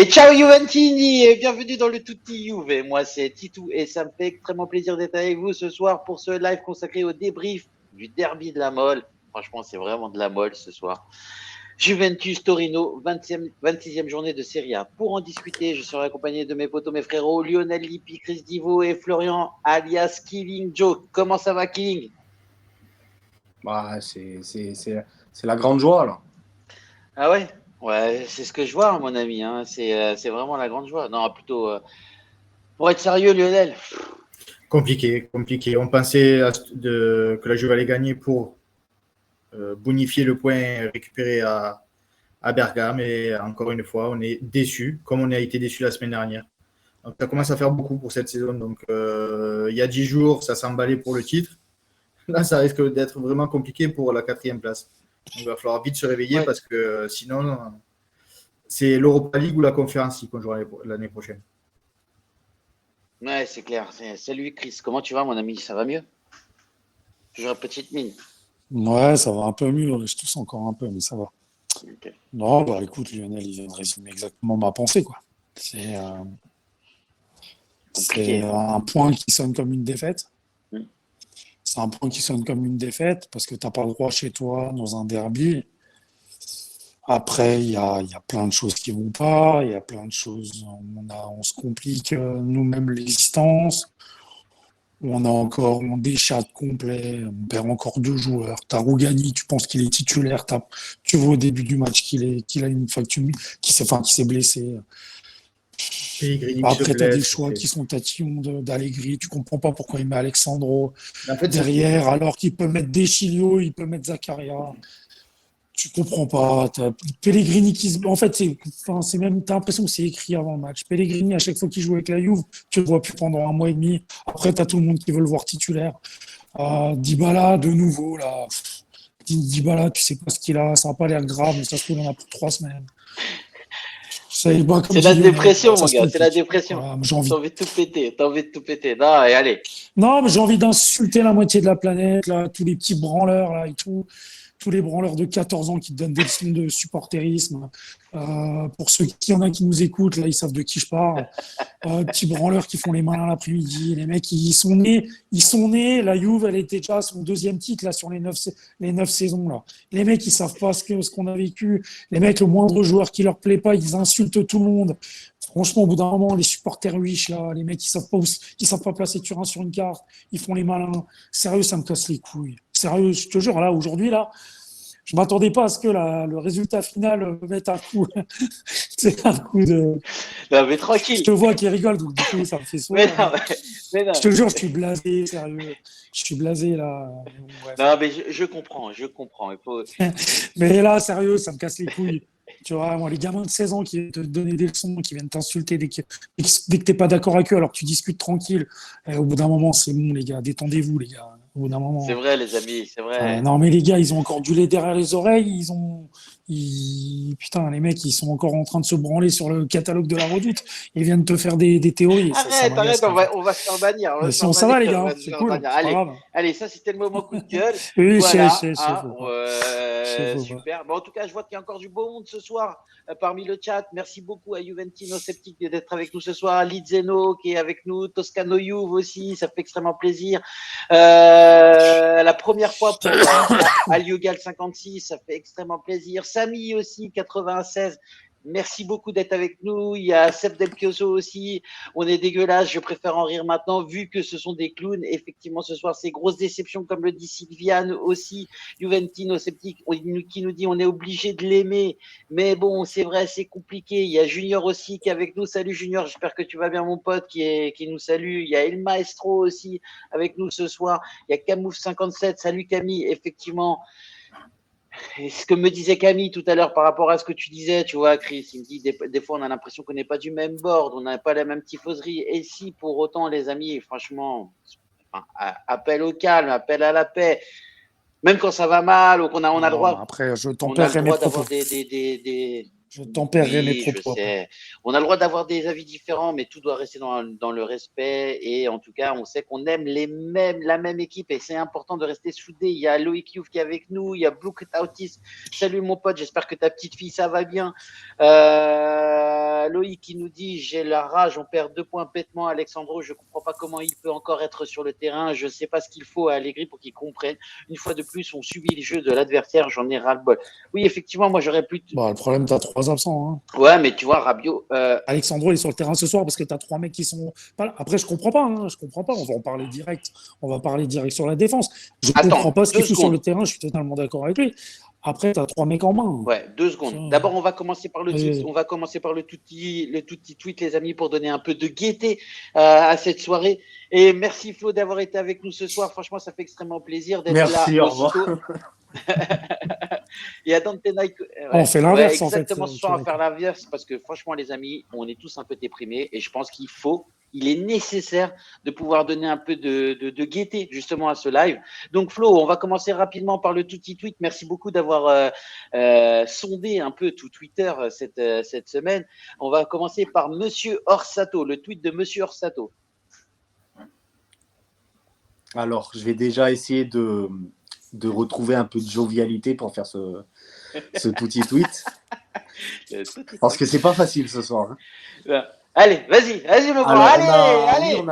Et ciao Juventini et bienvenue dans le Tutti Juve. Moi c'est Titou et ça me fait extrêmement plaisir d'être avec vous ce soir pour ce live consacré au débrief du derby de la Mole. Franchement c'est vraiment de la Mole ce soir. Juventus Torino, 26e journée de Serie A. Pour en discuter, je serai accompagné de mes potos, mes frérots, Lionel Lippi, Chris Divo et Florian alias Killing Joe. Comment ça va Killing? C'est la grande joie, là. Ah ouais? Ouais, c'est ce que je vois, mon ami. Hein. C'est vraiment la grande joie. Non, plutôt. Pour être sérieux, Lionel. Compliqué. On pensait que la Juve allait gagner pour bonifier le point récupéré à Bergame. Et encore une fois, on est déçu, comme on a été déçu la semaine dernière. Donc, ça commence à faire beaucoup pour cette saison. Donc, il y a 10 jours, ça s'emballait pour le titre. Là, ça risque d'être vraiment compliqué pour la 4e place. Donc, il va falloir vite se réveiller parce que sinon, c'est l'Europa League ou la Conference League qu'on jouera l'année prochaine. Ouais, c'est clair. Salut Chris, comment tu vas, mon ami? Ça va mieux? Toujours une petite mine. Ouais, ça va un peu mieux. Je tousse encore un peu, mais ça va. Okay. Non, bah écoute, Lionel, il vient de résumer exactement ma pensée, quoi. C'est un point qui sonne comme une défaite. C'est un point qui sonne comme une défaite parce que tu n'as pas le droit chez toi dans un derby. Après, il y a plein de choses qui vont pas. Il y a plein de choses. On se complique nous-mêmes l'existence. On déchatte complet. On perd encore 2 joueurs. T'as Rougani, tu penses qu'il est titulaire. Tu vois au début du match qu'il a une fracture, qu'il s'est blessé. Après, tu as des choix qui sont tatillons d'Allegri. Tu comprends pas pourquoi il met Alexandro derrière, alors qu'il peut mettre Deschilio, il peut mettre Zakaria. Tu comprends pas. Pellegrini en fait, c'est même, t'as l'impression que c'est écrit avant le match. Pellegrini, à chaque fois qu'il joue avec la Juve, tu le vois plus pendant 1 mois et demi. Après, t'as tout le monde qui veut le voir titulaire. Dybala, de nouveau, là. Dybala, tu sais pas ce qu'il a. Ça n'a pas l'air grave, mais ça se trouve, il en a pour 3 semaines. C'est la dépression, mon gars, c'est la dépression. Voilà, t'as envie de tout péter, Non, allez. Non, mais j'ai envie d'insulter la moitié de la planète, là, tous les petits branleurs, là, et tout. Tous les branleurs de 14 ans qui te donnent des leçons de supporterisme. Pour ceux qui en a qui nous écoutent, là, ils savent de qui je parle. Petits branleurs qui font les malins l'après-midi. Les mecs, ils sont nés. La Juve, elle était déjà à son 2e titre là sur les 9 saisons là. Les mecs, ils savent pas ce qu'on a vécu. Les mecs, le moindre joueur qui leur plaît pas, ils insultent tout le monde. Franchement, au bout d'un moment, les supporters riches là, les mecs, ils savent pas placer Turin sur une carte. Ils font les malins. Sérieux, ça me casse les couilles. Sérieux, je te jure, là, aujourd'hui, là, je m'attendais pas à ce que le résultat final mette un coup. C'est un coup de. Non, mais tranquille. Je te vois qui rigole, donc du coup, ça me fait sourire. Mais non. Je te jure, je suis blasé, sérieux. Je suis blasé, là. Ouais. Non, mais je comprends. Il faut... Mais là, sérieux, ça me casse les couilles. Tu vois, moi, les gamins de 16 ans qui viennent te donner des leçons, qui viennent t'insulter dès que t'es pas d'accord avec eux, alors que tu discutes tranquille. Et au bout d'un moment, c'est bon, les gars. Détendez-vous, les gars. Au bout d'un moment. C'est vrai, les amis, c'est vrai. Non, mais les gars, ils ont encore du lait derrière les oreilles. Putain, les mecs, ils sont encore en train de se branler sur le catalogue de la Redoute. Ils viennent te faire des théories. Arrête, on va se faire bannir. Ça va, les gars, c'est cool. Allez, ça, c'était le moment coup de gueule. Oui, voilà, c'est super. Bon, en tout cas, je vois qu'il y a encore du beau monde ce soir parmi le chat. Merci beaucoup à Juventino Sceptique d'être avec nous ce soir. Lizeno qui est avec nous. Toscano Juve aussi, ça fait extrêmement plaisir. La première fois pour Aliugal 56, ça fait extrêmement plaisir. Samy aussi, 96. Merci beaucoup d'être avec nous. Il y a Seb Del Pioso aussi. On est dégueulasse. Je préfère en rire maintenant, vu que ce sont des clowns. Effectivement, ce soir, c'est grosse déception, comme le dit Sylviane aussi. Juventino Sceptique, qui nous dit on est obligé de l'aimer. Mais bon, c'est vrai, c'est compliqué. Il y a Junior aussi qui est avec nous. Salut Junior, j'espère que tu vas bien, mon pote, qui nous salue. Il y a El Maestro aussi avec nous ce soir. Il y a Camouf 57. Salut Camille, effectivement. Et ce que me disait Camille tout à l'heure par rapport à ce que tu disais, tu vois, Chris, il me dit des fois on a l'impression qu'on n'est pas du même board, on n'a pas la même tifoserie. Et si pour autant, les amis, franchement, appel au calme, appel à la paix, même quand ça va mal ou qu'on a le droit. Après, je tempérerai mes propos. D'avoir des Je tempérerai mes Oui, je propos. sais. On a le droit d'avoir des avis différents, mais tout doit rester dans le respect. Et en tout cas, on sait qu'on aime la même équipe et c'est important de rester soudé. Il y a Loïc Youf qui est avec nous, il y a Blue Autis. Salut mon pote, j'espère que ta petite fille, ça va bien. Loïc qui nous dit, j'ai la rage, on perd 2 points bêtement. Alexandro, je comprends pas comment il peut encore être sur le terrain. Je sais pas ce qu'il faut à Allegri pour qu'il comprenne. Une fois de plus, on subit le jeu de l'adversaire, j'en ai ras-le-bol. Oui, effectivement, moi j'aurais pu. Bon, le problème, tu as 3 absents. Hein. Ouais, mais tu vois, Rabiot. Alexandro il est sur le terrain ce soir parce que tu as 3 mecs qui sont pas là. Après, je comprends pas. Hein, je comprends pas. On va en parler direct. On va parler direct sur la défense. Je comprends pas ce qu'il fout sur le terrain. Je suis totalement d'accord avec lui. Après, tu as 3 mecs en main. Ouais, 2 secondes. D'abord, on va commencer par le tweet. On va commencer par le tout petit tweet, les amis, pour donner un peu de gaieté à cette soirée. Et merci Flo d'avoir été avec nous ce soir. Franchement, ça fait extrêmement plaisir d'être là. Merci, au revoir. Il y a Dante Nike. On fait l'inverse, en fait. Exactement, ce soir, on va faire l'inverse parce que franchement, les amis, on est tous un peu déprimés et je pense il est nécessaire de pouvoir donner un peu de gaieté justement à ce live. Donc Flo, on va commencer rapidement par le tout petit tweet. Merci beaucoup d'avoir sondé un peu tout Twitter cette semaine. On va commencer par Monsieur Orsato, le tweet de Monsieur Orsato. Alors, je vais déjà essayer de retrouver un peu de jovialité pour faire ce tout petit tweet. Parce que c'est pas facile ce soir. Hein. Allez, vas-y, mon grand. Allez.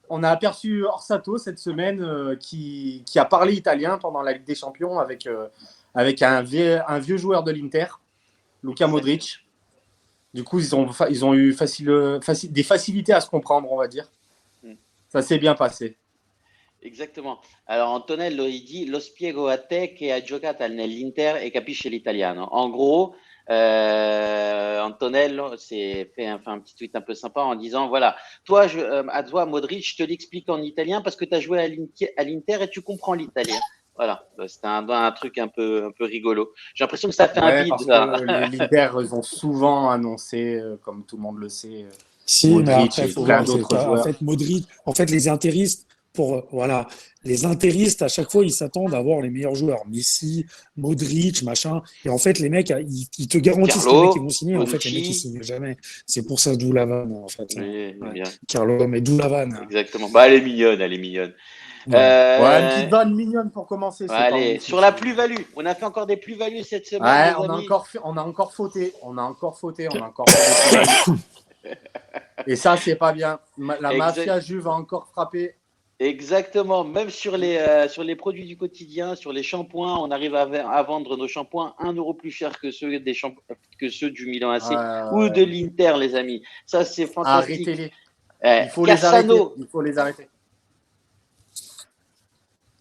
On a aperçu Orsato cette semaine qui a parlé italien pendant la Ligue des Champions avec un vieux joueur de l'Inter, Luka Modric. Du coup, ils ont eu des facilités à se comprendre, on va dire. Ça s'est bien passé. Exactement. Alors Antonello, il dit lo spiego a te che ha giocato nell'Inter e capisce l'italiano. En gros, Antonello s'est fait un petit tweet un peu sympa en disant voilà, toi, à toi, Modric, je te l'explique en italien parce que tu as joué à l'Inter et tu comprends l'italien. Voilà, c'était un truc un peu rigolo. J'ai l'impression que ça fait un bide. L'Inter, ils ont souvent annoncé, comme tout le monde le sait, si, Modric mais après, et plein d'autres joueurs. En fait, les intéristes, les intéristes, à chaque fois, ils s'attendent à avoir les meilleurs joueurs. Messi, Modric, machin. Et en fait, les mecs, ils te garantissent que les mecs, ils vont signer. En fait, les mecs, ils signent jamais. C'est pour ça, d'où la vanne, en fait. Oui, bien. Carlo, mais d'où la vanne. Exactement. Bah, elle est mignonne. Ouais, une petite vanne mignonne pour commencer. Allez, sur la plus-value. On a fait encore des plus-values cette semaine. Ouais, on a encore fauté. Et ça, c'est pas bien. La mafia Juve a encore frappé. Exactement. Même sur les produits du quotidien, sur les shampoings, on arrive à vendre nos shampoings 1 euro plus cher que ceux du Milan AC ou de l'Inter, les amis. Ça, c'est fantastique. Arrêtez-les. Il faut les arrêter.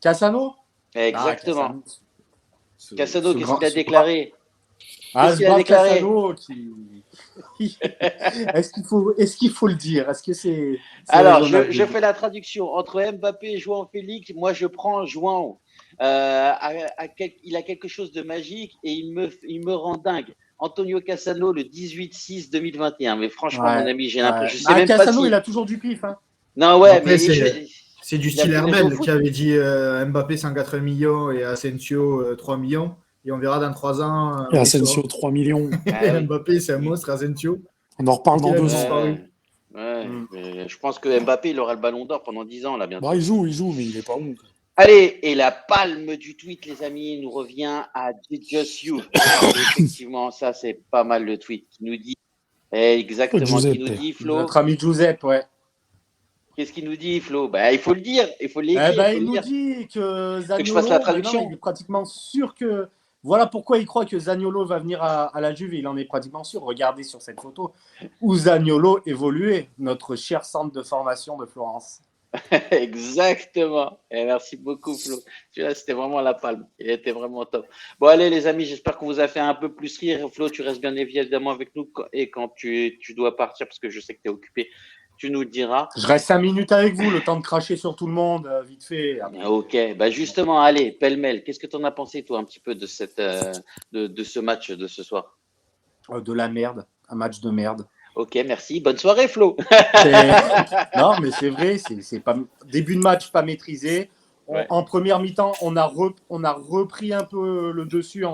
Cassano. Exactement. Cassano, qu'est-ce qu'il a déclaré? Cassano Est-ce qu'il faut le dire? Est-ce que c'est Alors, je fais la traduction. Entre Mbappé et João Félix, moi, je prends João. Il a quelque chose de magique et il me rend dingue. Antonio Cassano, le 18-6-2021. Mais franchement, mon ami, j'ai l'impression. Je sais même Cassano, pas si... il a toujours du pif. Hein. Non, ouais, après, mais c'est du style Hermel qui avait dit Mbappé 180 millions et Asensio 3 millions. Et on verra dans 3 ans. Et Asensio 3 millions. Mbappé, c'est un monstre. Asensio. On en reparle dans 2 ans. Ouais, je pense que Mbappé, il aura le ballon d'or pendant 10 ans, là, bientôt. Bah, il joue, mais il est pas bon. Allez, et la palme du tweet, les amis, nous revient à Just You. Effectivement, ça, c'est pas mal le tweet qui nous dit. Exactement, qui nous dit, Flo. Notre ami Giuseppe, ouais. Qu'est-ce qu'il nous dit, Flo? Il faut le dire, il faut l'écrire. Il nous dit que Zaniolo, je fasse la traduction. Il est pratiquement sûr que. Voilà pourquoi il croit que Zaniolo va venir à la Juve. Il en est pratiquement sûr. Regardez sur cette photo où Zaniolo évoluait, notre cher centre de formation de Florence. Exactement. Et merci beaucoup, Flo. C'était vraiment la palme. Il était vraiment top. Bon, allez, les amis, j'espère qu'on vous a fait un peu plus rire. Flo, tu restes bien évidemment avec nous. Et quand tu dois partir, parce que je sais que tu es occupé, tu nous diras. Je reste 5 minutes avec vous, le temps de cracher sur tout le monde, vite fait. Ok, justement, allez, pêle-mêle, qu'est-ce que tu en as pensé, toi, un petit peu de ce match de ce soir? De la merde, un match de merde. Ok, merci. Bonne soirée, Flo. Non, mais c'est vrai, c'est pas début de match pas maîtrisé. En première mi-temps, on a repris un peu le dessus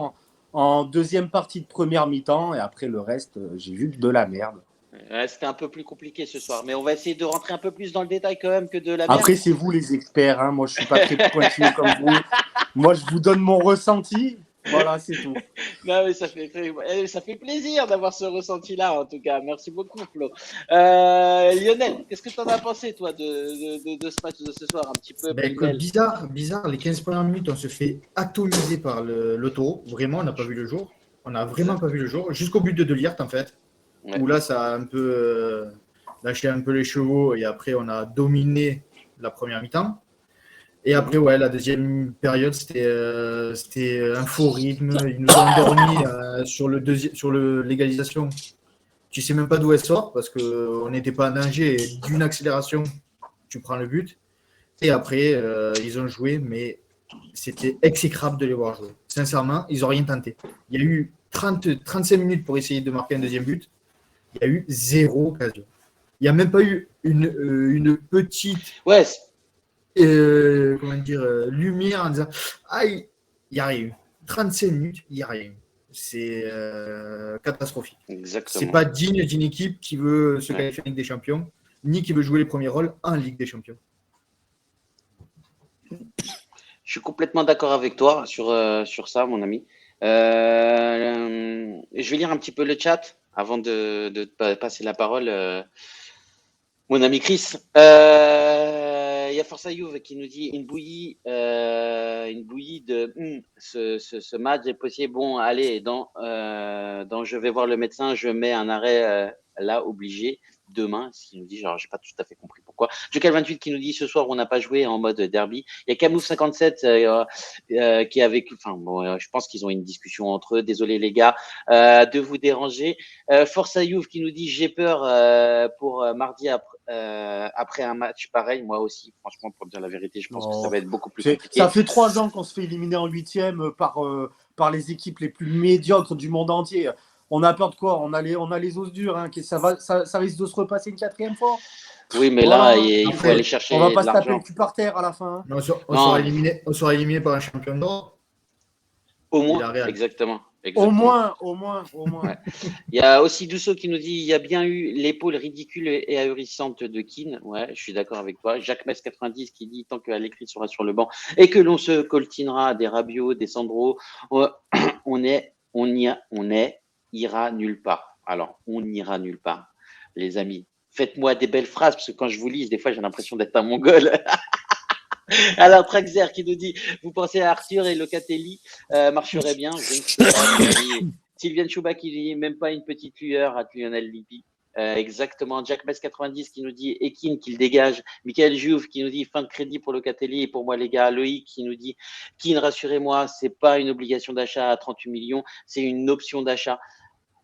en deuxième partie de première mi-temps. Et après, le reste, j'ai vu de la merde. Ouais, c'était un peu plus compliqué ce soir, mais on va essayer de rentrer un peu plus dans le détail quand même que de la merde. Après, c'est vous les experts. Hein. Moi, je ne suis pas très pointilleux comme vous. Moi, je vous donne mon ressenti. Voilà, c'est tout. Non, mais ça fait plaisir d'avoir ce ressenti-là, en tout cas. Merci beaucoup, Flo. Lionel, qu'est-ce que tu en as pensé, toi, de ce match de ce soir, un petit peu Écoute, bizarre, les 15 premières minutes, on se fait atomiser par le taureau. Vraiment, on n'a pas vu le jour. On n'a vraiment pas vu le jour. Jusqu'au but de Delirte, en fait. Ouais. Où là, ça a un peu lâché un peu les chevaux. Et après, on a dominé la première mi-temps. Et après, ouais, la deuxième période, c'était un faux rythme. Ils nous ont endormis sur l'égalisation. Tu sais même pas d'où elle sort parce qu'on n'était pas en danger. Et d'une accélération, tu prends le but. Et après, ils ont joué, mais c'était exécrable de les voir jouer. Sincèrement, ils n'ont rien tenté. Il y a eu 35 minutes pour essayer de marquer un deuxième but. Il y a eu 0 occasion. Il n'y a même pas eu une petite Ouais, lumière en disant « Ah, il n'y a rien eu. 35 minutes, il n'y a rien eu. » C'est catastrophique. exactement. C'est pas digne d'une équipe qui veut se qualifier en Ligue des Champions, ni qui veut jouer les premiers rôles en Ligue des Champions. Je suis complètement d'accord avec toi sur ça, mon ami. Je vais lire un petit peu le chat avant de passer la parole. Mon ami Chris, il y a Forza Juve qui nous dit une bouillie de ce match est possible. Bon, allez, dans je vais voir le médecin, je mets un arrêt là obligé demain. Ce qui nous dit, genre, j'ai pas tout à fait compris pourquoi. Jokel 28 qui nous dit ce soir on n'a pas joué en mode derby. Il y a Camus 57 qui a vécu. Enfin bon, je pense qu'ils ont une discussion entre eux. Désolé les gars de vous déranger. Forza Juve qui nous dit j'ai peur pour mardi après un match pareil. Moi aussi, franchement, pour dire la vérité, je pense que ça va être beaucoup plus compliqué. Ça fait 3 ans qu'on se fait éliminer en 8e par les équipes les plus médiocres du monde entier. On a peur de quoi? On a les os durs. Hein. Ça risque de se repasser une 4e fois. Oui, mais voilà. Là, il faut aller chercher de l'argent. On va pas se taper le cul par terre à la fin. Hein. On sera éliminé par un champion d'or. Au moins, exactement. Au moins. Ouais. Il y a aussi Douceau qui nous dit il y a bien eu l'épaule ridicule et ahurissante de Keane. Ouais, je suis d'accord avec toi. Jacques Metz 90 qui dit tant qu'Allegri sera sur le banc et que l'on se coltinera des Rabiot, des Sandro, on ira nulle part. Alors, on n'ira nulle part, les amis. Faites-moi des belles phrases parce que quand je vous lis, des fois j'ai l'impression d'être un mongol. Alors, Traxer qui nous dit vous pensez à Arthur et Locatelli marcherait bien. Je ne sais pas. Sylviane Chouba qui dit même pas une petite lueur à Lionel Lippi. Exactement. Jack Mess 90 qui nous dit Ekin qu'il dégage. Michael Jouve qui nous dit fin de crédit pour Locatelli. Et pour moi, les gars, Loïc qui nous dit Keane, rassurez-moi, c'est pas une obligation d'achat à 38 millions, c'est une option d'achat.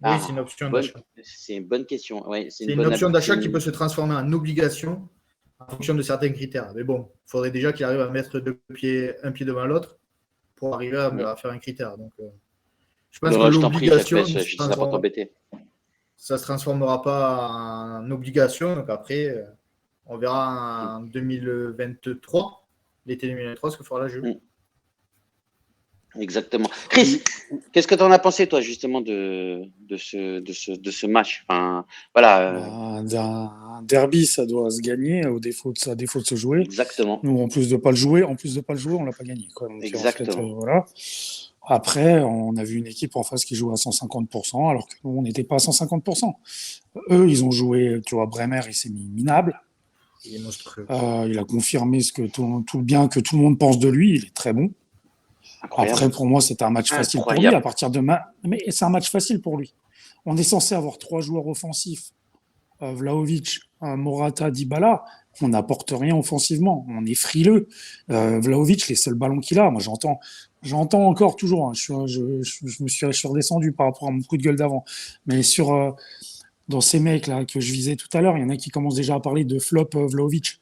Oui, c'est une option d'achat. C'est une bonne question. Ouais, c'est une option d'achat qui peut se transformer en obligation en fonction de certains critères. Mais bon, il faudrait déjà qu'il arrive à mettre un pied devant l'autre pour arriver à faire un critère. Donc, je pense que l'obligation, ça ne se transformera pas en obligation. Donc après, on verra en 2023, l'été 2023, ce que fera la Juve. Exactement. Chris, qu'est-ce que tu en as pensé, toi, justement, de ce match? Enfin, voilà. Un derby, ça doit se gagner, à défaut de se jouer. Exactement. Nous, en plus de pas le jouer, on l'a pas gagné. Quoi. Donc, exactement. En fait, voilà. Après, on a vu une équipe en face qui joue à 150%, alors que nous, on n'était pas à 150%. Eux, ils ont joué, tu vois, Bremer, il s'est mis minable. Il est monstrueux. Il a confirmé tout le bien que tout le monde pense de lui. Il est très bon. Incroyable. Après, pour moi, c'était un match facile pour lui. Mais c'est un match facile pour lui. On est censé avoir 3 joueurs offensifs. Vlahovic, Morata, Dybala. On n'apporte rien offensivement. On est frileux. Vlahovic, les seuls ballons qu'il a. Moi, j'entends encore toujours. Hein, je suis redescendu par rapport à mon coup de gueule d'avant. Mais dans ces mecs là que je visais tout à l'heure, il y en a qui commencent déjà à parler de flop Vlahovic.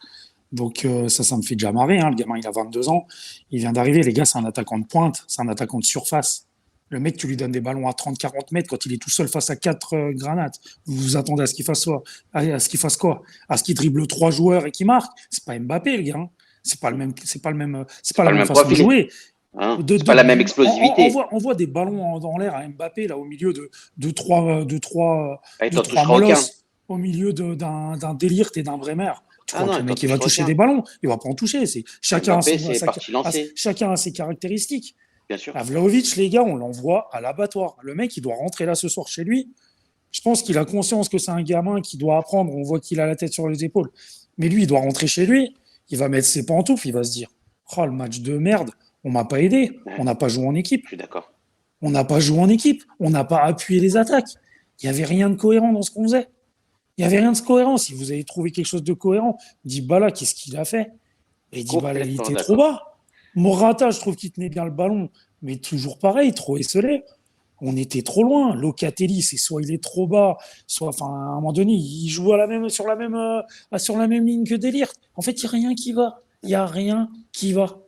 Donc ça me fait déjà marrer. Hein. Le gamin, il a 22 ans. Il vient d'arriver. Les gars, c'est un attaquant de pointe. C'est un attaquant de surface. Le mec, tu lui donnes des ballons à 30-40 mètres quand il est tout seul face à 4 granates. Vous vous attendez à ce qu'il fasse quoi? À ce qu'il dribble 3 joueurs et qu'il marque? C'est pas Mbappé, le gars. Hein. C'est pas la même façon de jouer. Hein, c'est pas la même explosivité. On voit des ballons dans l'air à Mbappé là au milieu de trois Ah, il t'en touchera molosses, aucun. au milieu d'un délire et d'un Bremer. Tu crois non, que le il mec t'en il va touchera toucher aucun. des ballons? Il va pas en toucher. Chacun Mbappé, c'est parti lancé. chacun a ses caractéristiques. Bien sûr. Vlahovic, les gars, on l'envoie à l'abattoir. Le mec, il doit rentrer là ce soir chez lui. Je pense qu'il a conscience que c'est un gamin qui doit apprendre. On voit qu'il a la tête sur les épaules. Mais lui, il doit rentrer chez lui. Il va mettre ses pantoufles. Il va se dire, oh, le match de merde, on m'a pas aidé. On n'a pas joué en équipe. Je suis d'accord. On n'a pas joué en équipe. On n'a pas appuyé les attaques. Il n'y avait rien de cohérent dans ce qu'on faisait. Il n'y avait rien de cohérent. Si vous avez trouvé quelque chose de cohérent, Dybala, qu'est-ce qu'il a fait? Et Dybala, il était trop bas. Morata, je trouve qu'il tenait bien le ballon, mais toujours pareil, trop esselé. On était trop loin. Locatelli, c'est soit il est trop bas, soit, enfin, à un moment donné, il joue sur la même ligne que Delirte. En fait, il n'y a rien qui va. Il n'y a rien qui va.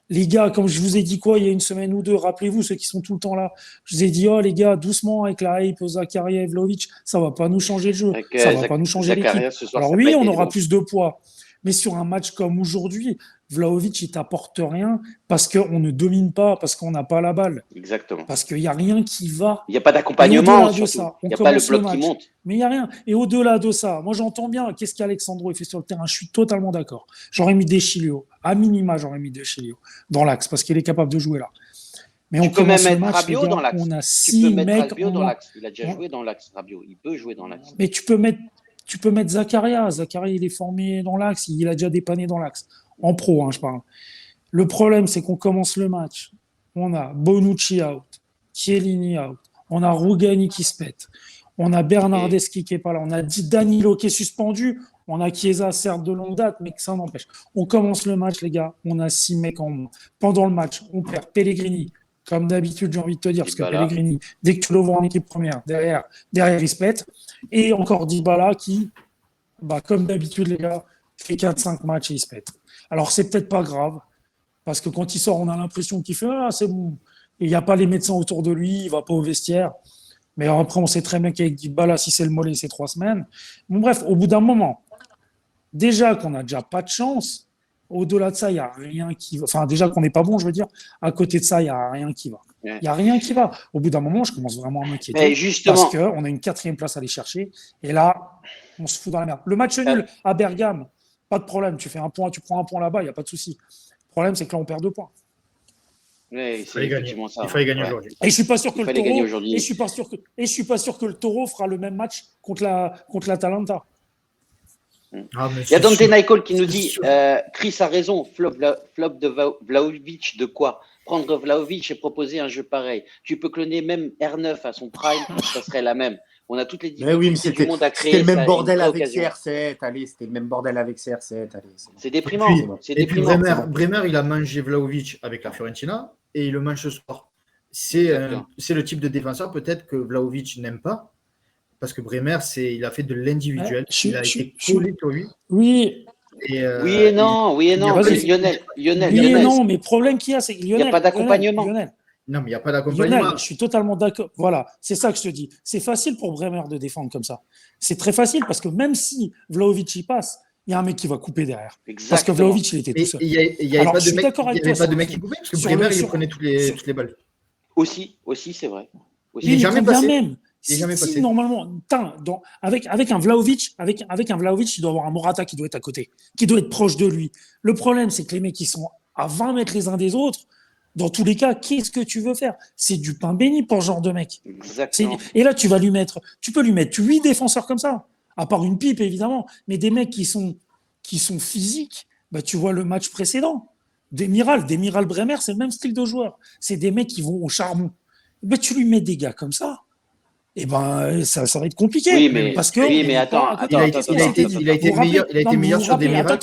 Les gars, comme je vous ai dit il y a une semaine ou deux, rappelez-vous, ceux qui sont tout le temps là, je vous ai dit, oh les gars, doucement avec la hype, Zakaria et Vlahovic, ça va pas nous changer le jeu, ça va pas nous changer l'équipe. Alors oui, on aura plus de poids, mais sur un match comme aujourd'hui, Vlahovic, il t'apporte rien parce qu'on ne domine pas, parce qu'on n'a pas la balle. Exactement. Parce qu'il n'y a rien qui va. Il n'y a pas d'accompagnement, surtout. Ça, il n'y a pas le bloc qui monte. Mais il n'y a rien. Et au-delà de ça, moi j'entends bien qu'est-ce qu'Alexandro fait sur le terrain. Je suis totalement d'accord. J'aurais mis Deschilio. À minima, j'aurais mis Deschilio dans l'axe parce qu'il est capable de jouer là. Mais tu peux même mettre Rabiot dans l'axe. On a tu peux mettre mecs. Rabiot dans l'axe. Il a déjà joué dans l'axe, Rabiot. Il peut jouer dans l'axe. Mais tu peux mettre Zakaria. Zakaria, il est formé dans l'axe. Il a déjà dépanné dans l'axe. En pro, je parle. Le problème, c'est qu'on commence le match. On a Bonucci out, Chiellini out, on a Rougani qui se pète, on a Bernardeschi qui est pas là, on a Danilo qui est suspendu, on a Chiesa, certes de longue date, mais que ça n'empêche. On commence le match, les gars, on a 6 mecs en moins. Pendant le match, on perd Pellegrini, comme d'habitude, j'ai envie de te dire, parce que Pellegrini, dès que tu le vois en équipe première, derrière il se pète. Et encore Dybala qui, comme d'habitude, les gars, fait 4-5 matchs et il se pète. Alors, c'est peut-être pas grave. Parce que quand il sort, on a l'impression qu'il fait c'est bon. Il n'y a pas les médecins autour de lui, il ne va pas au vestiaire. Mais après, on sait très bien qu'avec Dybala, si c'est le mollet, c'est 3 semaines. Bon, bref, au bout d'un moment, déjà qu'on n'a déjà pas de chance, au-delà de ça, il n'y a rien qui va. Enfin, déjà qu'on n'est pas bon, je veux dire, à côté de ça, il n'y a rien qui va. Il n'y a rien qui va. Au bout d'un moment, je commence vraiment à m'inquiéter. Parce qu'on a une 4e place à aller chercher. Et là, on se fout dans la merde. Le match nul à Bergame, pas de problème. Tu fais un point, tu prends un point là-bas, il n'y a pas de souci. Le problème, c'est que là, on perd 2 points. Oui, c'est effectivement ça. Il fallait gagner aujourd'hui. Et je suis pas sûr que le Taureau. Et je suis pas sûr que le Taureau fera le même match contre l'Atalanta. Il y a Dante Nicole qui nous dit Chris a raison, flop de Vlahovic de quoi? Prendre Vlahovic et proposer un jeu pareil. Tu peux cloner même R9 à son prime, ça serait la même. On a toutes les difficultés du monde à créer. C'était le même bordel avec CR7. Allez, c'était le même bordel avec CR7. C'est déprimant. Et puis Bremer, il a mangé Vlahovic avec la Fiorentina et il le mange ce soir. C'est le type de défenseur peut-être que Vlahovic n'aime pas parce que Bremer, il a fait de l'individuel. Il a été collé sur lui. Oui. Oui et non. Lionel. Oui et non, mais le problème qu'il y a, c'est qu'il n'y a pas d'accompagnement. Non, mais il n'y a pas d'accompagnement. Lionel, je suis totalement d'accord. Voilà, c'est ça que je te dis. C'est facile pour Bremer de défendre comme ça. C'est très facile parce que même si Vlahovic y passe, il y a un mec qui va couper derrière. Exactement. Parce que Vlahovic, il était tout seul. Il n'y avait pas de mec qui coupait parce que Bremer, il prenait toutes les balles. Aussi, c'est vrai. Il n'est jamais passé. Même, si normalement, avec un Vlahovic, il doit avoir un Morata qui doit être à côté, qui doit être proche de lui. Le problème, c'est que les mecs qui sont à 20 mètres les uns des autres, dans tous les cas, qu'est-ce que tu veux faire? C'est du pain béni pour ce genre de mec. Exactement. Et là, tu peux lui mettre 8 défenseurs comme ça, à part une pipe évidemment, mais des mecs qui sont physiques. Tu vois le match précédent. Demiral Bremer, c'est le même style de joueur. C'est des mecs qui vont au charbon. Tu lui mets des gars comme ça. Ça va être compliqué. Oui, mais attends. Il a été meilleur sur Demiral.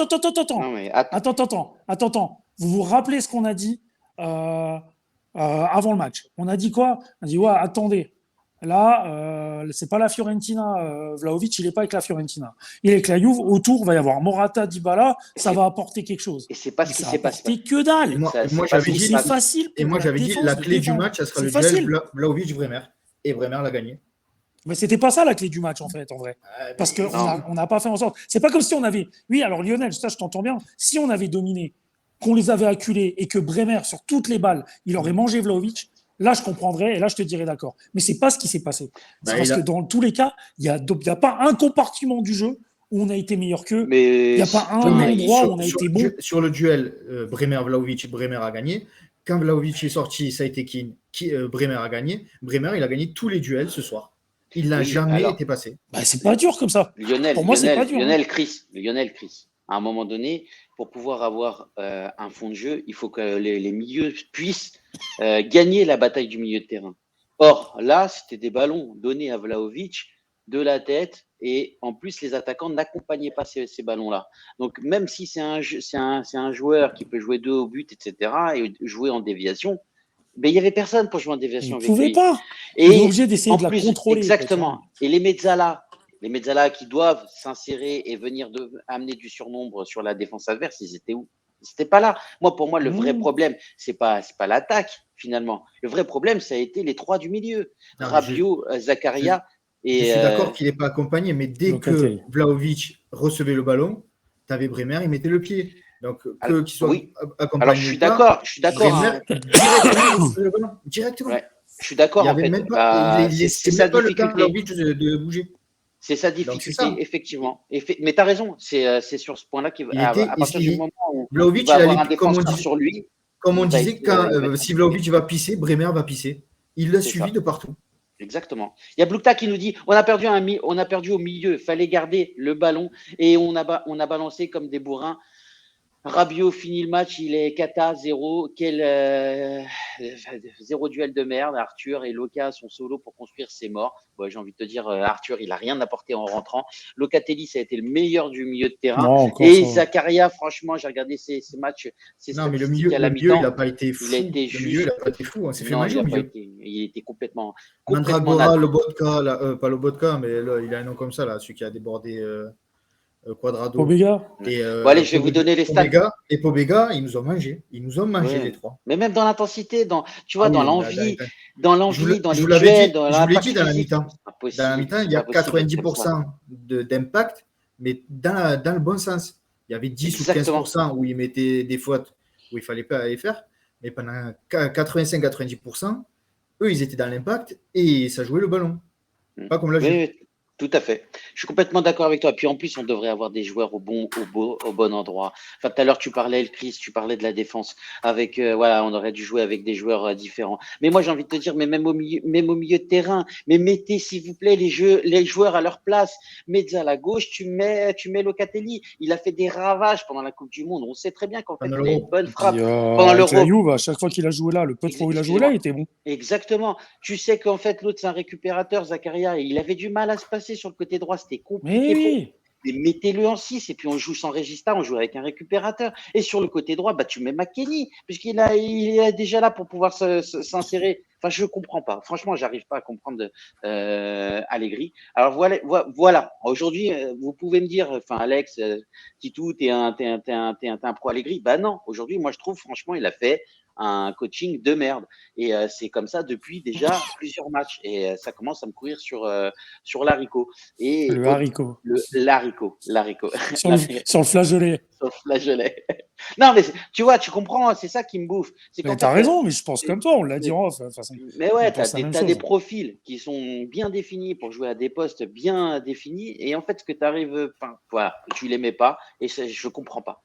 Attends. Vous vous rappelez ce qu'on a dit avant le match? On a dit quoi? On a dit attendez. Là, c'est pas la Fiorentina. Vlahovic, il est pas avec la Fiorentina. Il est avec la Juve. Autour, il va y avoir Morata, Dybala. Ça va apporter quelque chose. Et c'est pas ce qui s'est passé. C'est que dalle. Moi, j'avais dit, c'est facile. Et moi, j'avais dit la clé du match, ça sera le duel Vlahovic-Bremer. Et Bremer l'a gagné. Mais c'était pas ça la clé du match en vrai. Parce qu'on n'a pas fait en sorte. C'est pas comme si on avait. Oui, alors Lionel, ça je t'entends bien. Si on avait dominé qu'on les avait acculés et que Bremer, sur toutes les balles, il aurait mangé Vlahovic, là, je comprendrais et là, je te dirais d'accord. Mais c'est pas ce qui s'est passé. C'est parce que dans tous les cas, il y a pas un compartiment du jeu où on a été meilleur qu'eux. Il Mais n'y a pas un endroit où on a été bon. Sur le duel Bremer-Vlahovic, Bremer a gagné. Quand Vlahovic est sorti, ça a été Bremer a gagné. Bremer, il a gagné tous les duels ce soir. Il n'a jamais été passé. Bah, c'est pas dur comme ça. Pour moi, c'est pas dur. Lionel Chris. À un moment donné, pour pouvoir avoir un fond de jeu, il faut que les milieux puissent gagner la bataille du milieu de terrain. Or, là, c'était des ballons donnés à Vlahovic de la tête et en plus, les attaquants n'accompagnaient pas ces ballons-là. Donc, même si c'est un joueur qui peut jouer 2 au but, etc., et jouer en déviation, mais il n'y avait personne pour jouer en déviation avec lui. Il ne pouvait pas. Et il est obligé d'essayer de la contrôler. Exactement. Et les mezzala qui doivent s'insérer et venir amener du surnombre sur la défense adverse, ils étaient où? Ils n'étaient pas là. Pour moi, le vrai problème, c'est pas l'attaque, finalement. Le vrai problème, ça a été les 3 du milieu. Rabiot, Zakaria et. Je suis d'accord qu'il n'est pas accompagné, mais dès que Vlahovic recevait le ballon, tu avais Bremer, il mettait le pied. Donc, qu'il soit accompagné. Alors, je suis d'accord. Directement. Ouais, je suis d'accord, en fait. C'est ça pas le temps de bouger. C'est sa difficulté, effectivement. Mais tu as raison, c'est sur ce point-là qu'il va. À partir du moment où Vlahovic, il va avoir un défenseur sur lui. Comme on disait, si Vlahovic va pisser, Bremer va pisser. Il l'a suivi de partout. Exactement. Il y a Blukta qui nous dit on a perdu au milieu, il fallait garder le ballon et on a balancé comme des bourrins. Rabiot finit le match, il est cata, 0. Zéro duel de merde. Arthur et Loca sont solo pour construire, c'est mort. Bon, j'ai envie de te dire, Arthur, il a rien apporté en rentrant. Locatelli, ça a été le meilleur du milieu de terrain. Non, et Zakaria, franchement, j'ai regardé ces matchs. Non, mais le milieu, il n'a pas été fou. Il n'a pas été fou. On s'est fait manger au milieu. Il était complètement. Mandragora, Lobotka, pas Lobotka, mais là, il a un nom comme ça, là, celui qui a débordé. Quadrado. Pobega. Allez, je vais vous donner les stats. Et Pobega, ils nous ont mangé. Ils nous ont mangé les 3. Mais même dans l'intensité, dans l'envie, dans les duels, dans la Je vous l'ai dit dans la mi-temps. Dans la mi-temps, il y a 90% d'impact, mais dans le bon sens. Il y avait 10 ou 15% où ils mettaient des fautes où il ne fallait pas les faire. Mais pendant 85-90%, eux, ils étaient dans l'impact et ça jouait le ballon. Pas comme là. Tout à fait. Je suis complètement d'accord avec toi. Puis en plus, on devrait avoir des joueurs au bon endroit. Enfin, tout à l'heure, tu parlais, Chris, tu parlais de la défense. Avec, on aurait dû jouer avec des joueurs différents. Mais moi, j'ai envie de te dire, mais même au milieu de terrain, mais mettez, s'il vous plaît, les joueurs à leur place. Mezza à la gauche, tu mets Locatelli. Il a fait des ravages pendant la Coupe du Monde. On sait très bien qu'en fait, il a une bonne frappe pendant l'Euro. À chaque fois qu'il a joué là, le peu de fois où il a joué là, il était bon. Exactement. Tu sais qu'en fait, l'autre, c'est un récupérateur, Zakaria, et il avait du mal à se passer sur le côté droit, c'était compliqué. Mais mettez-le en 6 et puis on joue sans Regista, on joue avec un récupérateur. Et sur le côté droit, tu mets McKennie, puisqu'il est déjà là pour pouvoir s'insérer. Enfin, je ne comprends pas. Franchement, j'arrive pas à comprendre Allegri. Alors voilà. Aujourd'hui, vous pouvez me dire, Alex, Titou, t'es un pro Allegri. Bah non. Aujourd'hui, moi, je trouve, franchement, il a fait un coaching de merde. Et c'est comme ça depuis déjà plusieurs matchs. Et ça commence à me courir sur l'haricot. Le haricot. L'haricot. Sur le flageolet. Sur le flageolet. Non, mais tu vois, tu comprends, c'est ça qui me bouffe. T'as raison, mais je pense comme toi, on l'a dit en off. Mais ouais, t'as des profils qui sont bien définis pour jouer à des postes bien définis. Et en fait, ce que tu arrives, tu les mets pas. Et je comprends pas.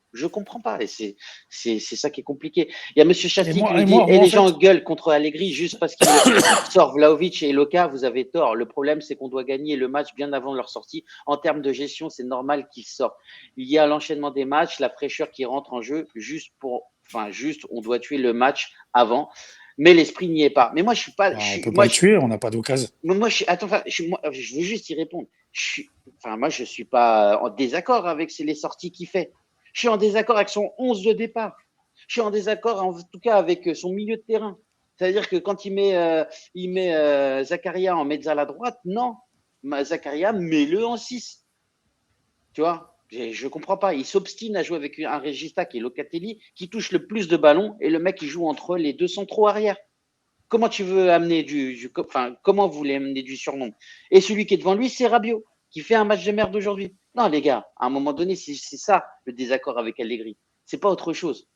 Et c'est ça qui est compliqué. Il y a Monsieur Chastik qui nous dit les gens gueulent contre Allegri juste parce qu'il sort Vlahovic et Loca, vous avez tort. Le problème, c'est qu'on doit gagner le match bien avant leur sortie. En termes de gestion, c'est normal qu'ils sortent. Il y a l'enchaînement des matchs, la fraîcheur qui rentre en jeu, on doit tuer le match avant. Mais l'esprit n'y est pas. Mais moi, je suis pas. On peut pas le tuer, on n'a pas d'occasion. Moi, je veux juste y répondre. Moi, je suis pas en désaccord avec les sorties qu'il fait. Je suis en désaccord avec son 11 de départ. Je suis en désaccord, en tout cas, avec son milieu de terrain. C'est-à-dire que quand il met Zakaria en mezzala à droite, non. Zakaria, mets-le en 6. Tu vois, je comprends pas. Il s'obstine à jouer avec un Regista qui est Locatelli, qui touche le plus de ballons, et le mec, il joue entre les deux centraux arrière. Comment tu veux amener comment vous voulez amener du surnom? Et celui qui est devant lui, c'est Rabiot, qui fait un match de merde aujourd'hui. Non, les gars, à un moment donné, c'est ça le désaccord avec Allegri. C'est pas autre chose.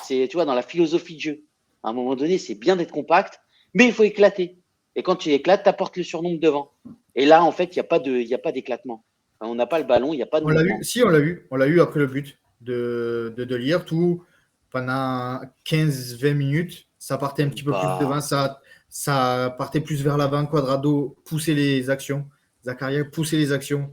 C'est, tu vois, dans la philosophie de jeu. À un moment donné, c'est bien d'être compact, mais il faut éclater. Et quand tu éclates, tu apportes le surnombre devant. Et là, en fait, il n'y a pas d'éclatement. Enfin, on n'a pas le ballon, il n'y a pas de On l'a mouvement. eu, si, on l'a eu. On l'a eu après le but de lire tout pendant 15-20 minutes. Ça partait un petit peu plus devant, ça partait plus vers l'avant. Quadrado poussait les actions. Zakaria poussait les actions.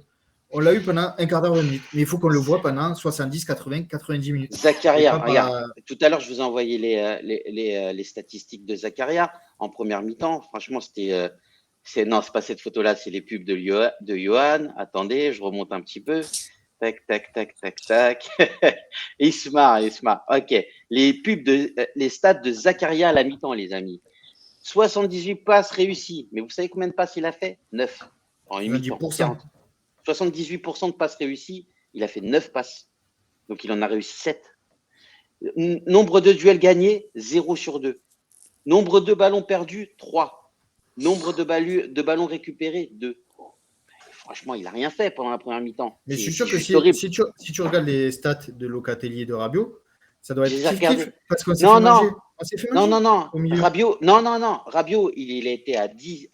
On l'a eu pendant un quart d'heure, 20 minutes. Mais il faut qu'on le voit pendant 70, 80, 90 minutes. Et Zakaria, pas regarde, par- tout à l'heure, je vous ai envoyé les statistiques de Zakaria en première mi-temps. Franchement, non, c'est pas cette photo-là, c'est les pubs de Johan. Attendez, je remonte un petit peu. Tac, tac, tac, tac, tac. Il se marre. Ok. Les stats de Zakaria à la mi-temps, les amis. 78 passes réussies. Mais vous savez combien de passes il a fait? 9 en une mi-temps. 70%. 78% de passes réussies. Il a fait 9 passes. Donc, il en a réussi 7. Nombre de duels gagnés, 0 sur 2. Nombre de ballons perdus, 3. Nombre de ballons récupérés, 2. Franchement, il n'a rien fait pendant la première mi-temps. Mais je suis C'est sûr que juste horrible. si tu regardes les stats de Locatelli et de Rabiot, ça doit Je être les ai regardés. kiff-kiff parce qu'on s'est Non, fait manger. non. On s'est fait Non, manger non, non. au milieu. Rabiot, non. Rabiot, il a été à 10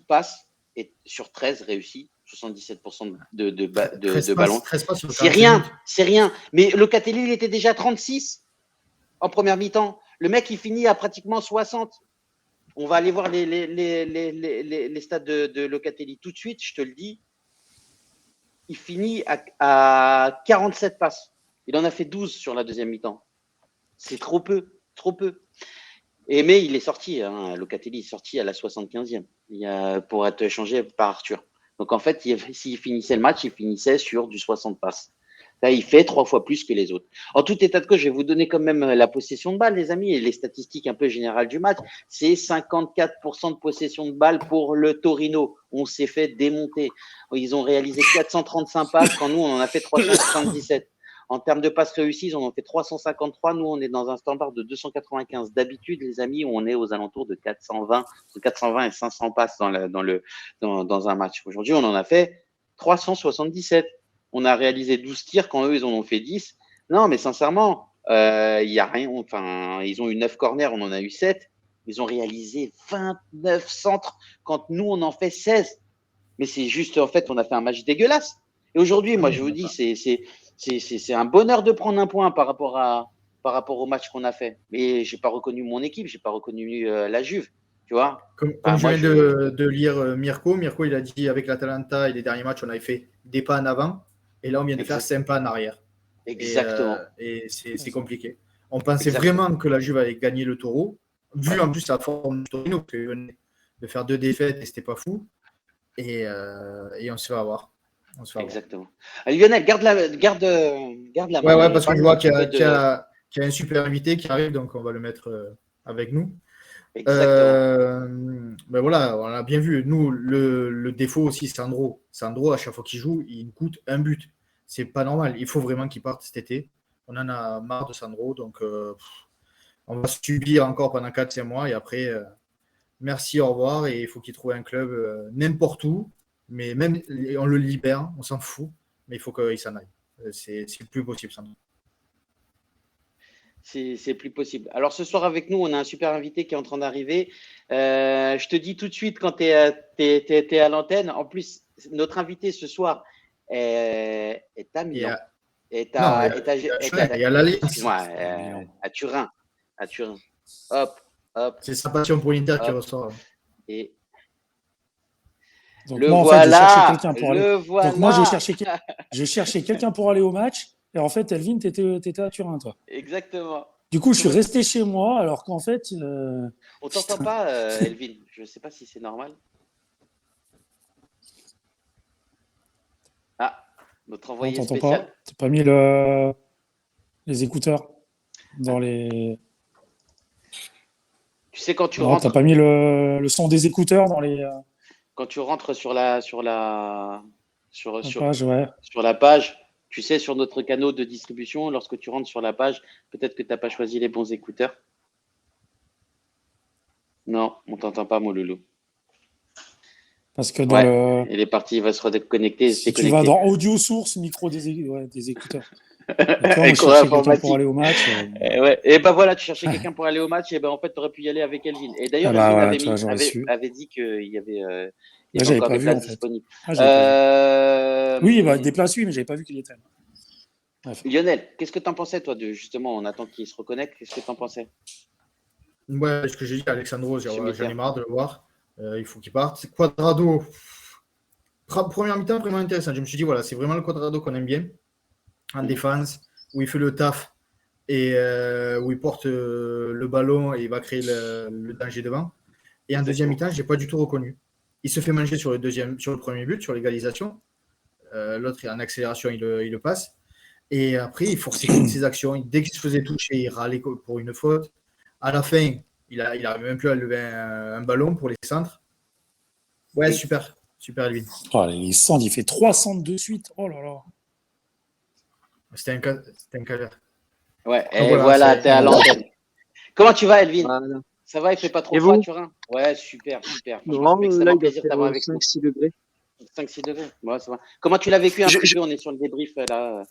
passes et sur 13 réussis. 77% de ballons. 13 passes sur C'est 45 rien, minutes. c'est rien. Mais Locatelli, il était déjà à 36 en première mi-temps. Le mec, il finit à pratiquement 60. On va aller voir les stats de Locatelli tout de suite, je te le dis. Il finit à 47 passes. Il en a fait 12 sur la deuxième mi-temps. C'est trop peu, trop peu. Mais il est sorti, hein, Locatelli est sorti à la 75e pour être échangé par Arthur. Donc en fait, s'il finissait le match, il finissait sur du 60 passes. Là, il fait 3 fois plus que les autres. En tout état de cause, je vais vous donner quand même la possession de balle, les amis, et les statistiques un peu générales du match. C'est 54% de possession de balle pour le Torino. On s'est fait démonter. Ils ont réalisé 435 passes quand nous, on en a fait 377. En termes de passes réussies, ils en ont fait 353. Nous, on est dans un standard de 295. D'habitude, les amis, on est aux alentours de 420 et 500 passes dans un match. Aujourd'hui, on en a fait 377. On a réalisé 12 tirs quand eux, ils en ont fait 10. Non, mais sincèrement, il y a rien. Enfin, ils ont eu 9 corners, on en a eu 7. Ils ont réalisé 29 centres quand nous, on en fait 16. Mais c'est juste, en fait, on a fait un match dégueulasse. Et aujourd'hui, moi, je vous dis, c'est un bonheur de prendre un point par rapport au match qu'on a fait. Mais j'ai pas reconnu mon équipe, j'ai pas reconnu la Juve, tu vois. Comme Enfin, je moi, viens de lire Mirko, il a dit avec l'Atalanta et les derniers matchs, on avait fait des pas en avant. Et là, on vient de faire 5 pas en arrière. Exactement. Et c'est compliqué. On pensait Exactement. vraiment que la Juve allait gagner le Taureau, vu en plus la forme du Torino, parce qu'ils venaient de faire 2 défaites et c'était pas fou. Et on se fait avoir. Exactement. Lionel, garde la main. Ouais, parce que je vois qu'il Parle-nous un petit y peu a un super invité qui arrive, donc on va le mettre avec nous. Exactement. Ben voilà, on a bien vu. Nous, le défaut aussi, Sandro. Sandro, à chaque fois qu'il joue, il nous coûte un but. C'est pas normal. Il faut vraiment qu'il parte cet été. On en a marre de Sandro, donc on va subir encore pendant 4-5 mois et après, merci, au revoir. Et il faut qu'il trouve un club n'importe où, mais même on le libère, on s'en fout, mais il faut qu'il s'en aille. C'est plus possible, Sandro. C'est plus possible. Alors ce soir avec nous, on a un super invité qui est en train d'arriver. Je te dis tout de suite quand tu es à l'antenne. En plus, notre invité ce soir est à Milan. Et à l'Alliance. Excuse-moi, à Turin. Hop. C'est sa passion pour l'Inter qui ressort. Et donc le moi, en voilà, fait, je cherchais quelqu'un pour aller. Voilà. Donc moi, je cherchais quelqu'un pour aller au match. Et en fait, Elvin, t'étais à Turin, toi. Exactement. Du coup, je suis resté chez moi, alors qu'en fait. On t'entend pas, Elvin. Je ne sais pas si c'est normal. Ah, notre envoyé non, spécial. Pas. T'as pas mis les écouteurs dans les. Tu sais, quand tu non, rentres. T'as pas mis le son des écouteurs dans les. Quand tu rentres sur la page, ouais. Sur la page, tu sais, sur notre canal de distribution, lorsque tu rentres sur la page, peut-être que tu n'as pas choisi les bons écouteurs. Non, on t'entend pas, mon loulou. Parce que dans il est parti, il va se reconnecter. Si tu vas dans audio source, micro des écouteurs. Et toi, moi, je Écho cherchais quelqu'un pour informatique. aller au match. Ouais. Et ben voilà, tu cherchais quelqu'un pour aller au match, et ben en fait, tu aurais pu y aller avec Elvin. Et Ah d'ailleurs, bah Elvin voilà, tu vois, j'aurais su. avait dit il y Là, avait j'avais encore pas des vu, en places fait. disponibles. Ah, j'avais pas vu. Euh, Oui, bah, des places, oui, mais j'avais pas vu qu'il y était. Bref. Lionel, qu'est-ce que tu en pensais, toi, de justement, on attend qu'il se reconnecte, qu'est-ce que tu en pensais? Ouais, ce que j'ai dit, Alexandro, Ce j'en mi-terme. ai marre de le voir. Il faut qu'il parte. Quadrado, première mi-temps vraiment intéressant. Je me suis dit, voilà, c'est vraiment le Quadrado qu'on aime bien en défense, où il fait le taf et où il porte le ballon et il va créer le danger devant. Et en deuxième Exactement. mi-temps, je n'ai pas du tout reconnu. Il se fait manger sur le premier but, sur l'égalisation. L'autre, en accélération, il le passe. Et après, il forçait toutes ses actions. Dès qu'il se faisait toucher, il râlait pour une faute. À la fin, il n'arrivait même plus à lever un ballon pour les centres. Ouais, Oui. super. Super, Elvin. Oh, les centres, il fait 3 centres de suite. Oh là là. C'était un calvaire. Ouais, Donc et voilà, voilà, t'es à l'antenne. Comment tu vas, Elvin? Voilà. Ça va, il fait pas trop Et froid à vous? Turin? Ouais, super, super. Franchement, ça Non, fait là, extrêmement il doit plaisir de faire t'avoir avec nous. 5-6 degrés. 5-6 degrés. Ouais, ça va. Comment tu l'as vécu un Je- petit je- peu? On est sur le débrief là.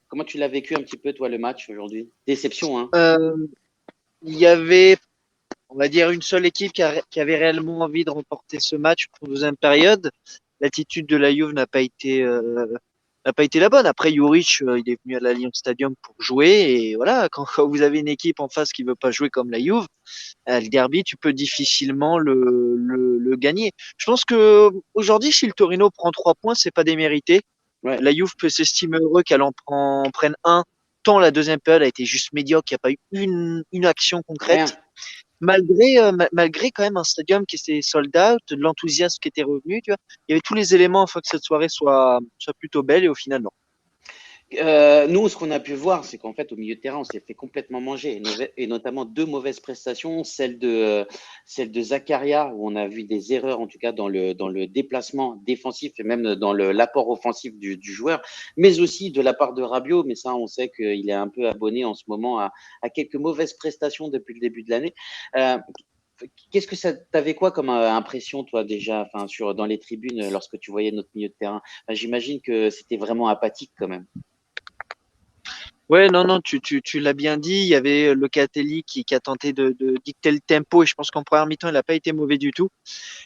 Comment tu l'as vécu un petit peu, toi, le match aujourd'hui? Déception, hein? euh, il y avait, on va dire, une seule équipe qui avait réellement envie de remporter ce match pour la deuxième période. L'attitude de la Juve n'a pas été la bonne. Après, Juric, il est venu à l'Allianz Stadium pour jouer. Et voilà, quand vous avez une équipe en face qui veut pas jouer comme la Juve, le derby, tu peux difficilement le gagner. Je pense que aujourd'hui, si le Torino prend 3 points, c'est pas démérité. Ouais, La Juve peut s'estimer heureux qu'elle prenne un, tant la deuxième période a été juste médiocre, il n'y a pas eu une action rien. concrète. Malgré quand même un stadium qui s'est sold out, de l'enthousiasme qui était revenu, tu vois, il y avait tous les éléments afin que cette soirée soit plutôt belle et au final non. Nous, ce qu'on a pu voir, c'est qu'en fait, au milieu de terrain, on s'est fait complètement manger, et notamment deux mauvaises prestations, celle de Zakaria, où on a vu des erreurs, en tout cas dans le déplacement défensif et même dans l'apport offensif du joueur, mais aussi de la part de Rabiot. Mais ça, on sait qu'il est un peu abonné en ce moment à quelques mauvaises prestations depuis le début de l'année. Qu'est-ce que ça t'avait quoi comme impression, toi, déjà, enfin, dans les tribunes, lorsque tu voyais notre milieu de terrain? J'imagine que c'était vraiment apathique quand même. Ouais, non, non, tu l'as bien dit. Il y avait Locatelli qui a tenté de dicter le tempo et je pense qu'en première mi-temps, il n'a pas été mauvais du tout.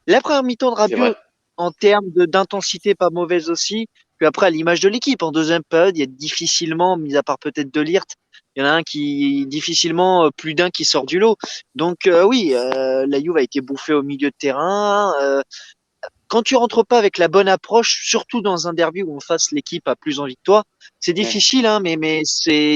La première mi-temps de C'est vrai. Rabiot, en termes d'intensité, pas mauvaise aussi. Puis après, à l'image de l'équipe, en deuxième période, il y a difficilement, mis à part peut-être De Ligt, il y en a un difficilement, plus d'un qui sort du lot. Donc oui, la Juve a été bouffée au milieu de terrain. Quand tu rentres pas avec la bonne approche, surtout dans un derby où en face l'équipe a plus envie que toi, c'est Ouais. difficile, hein, mais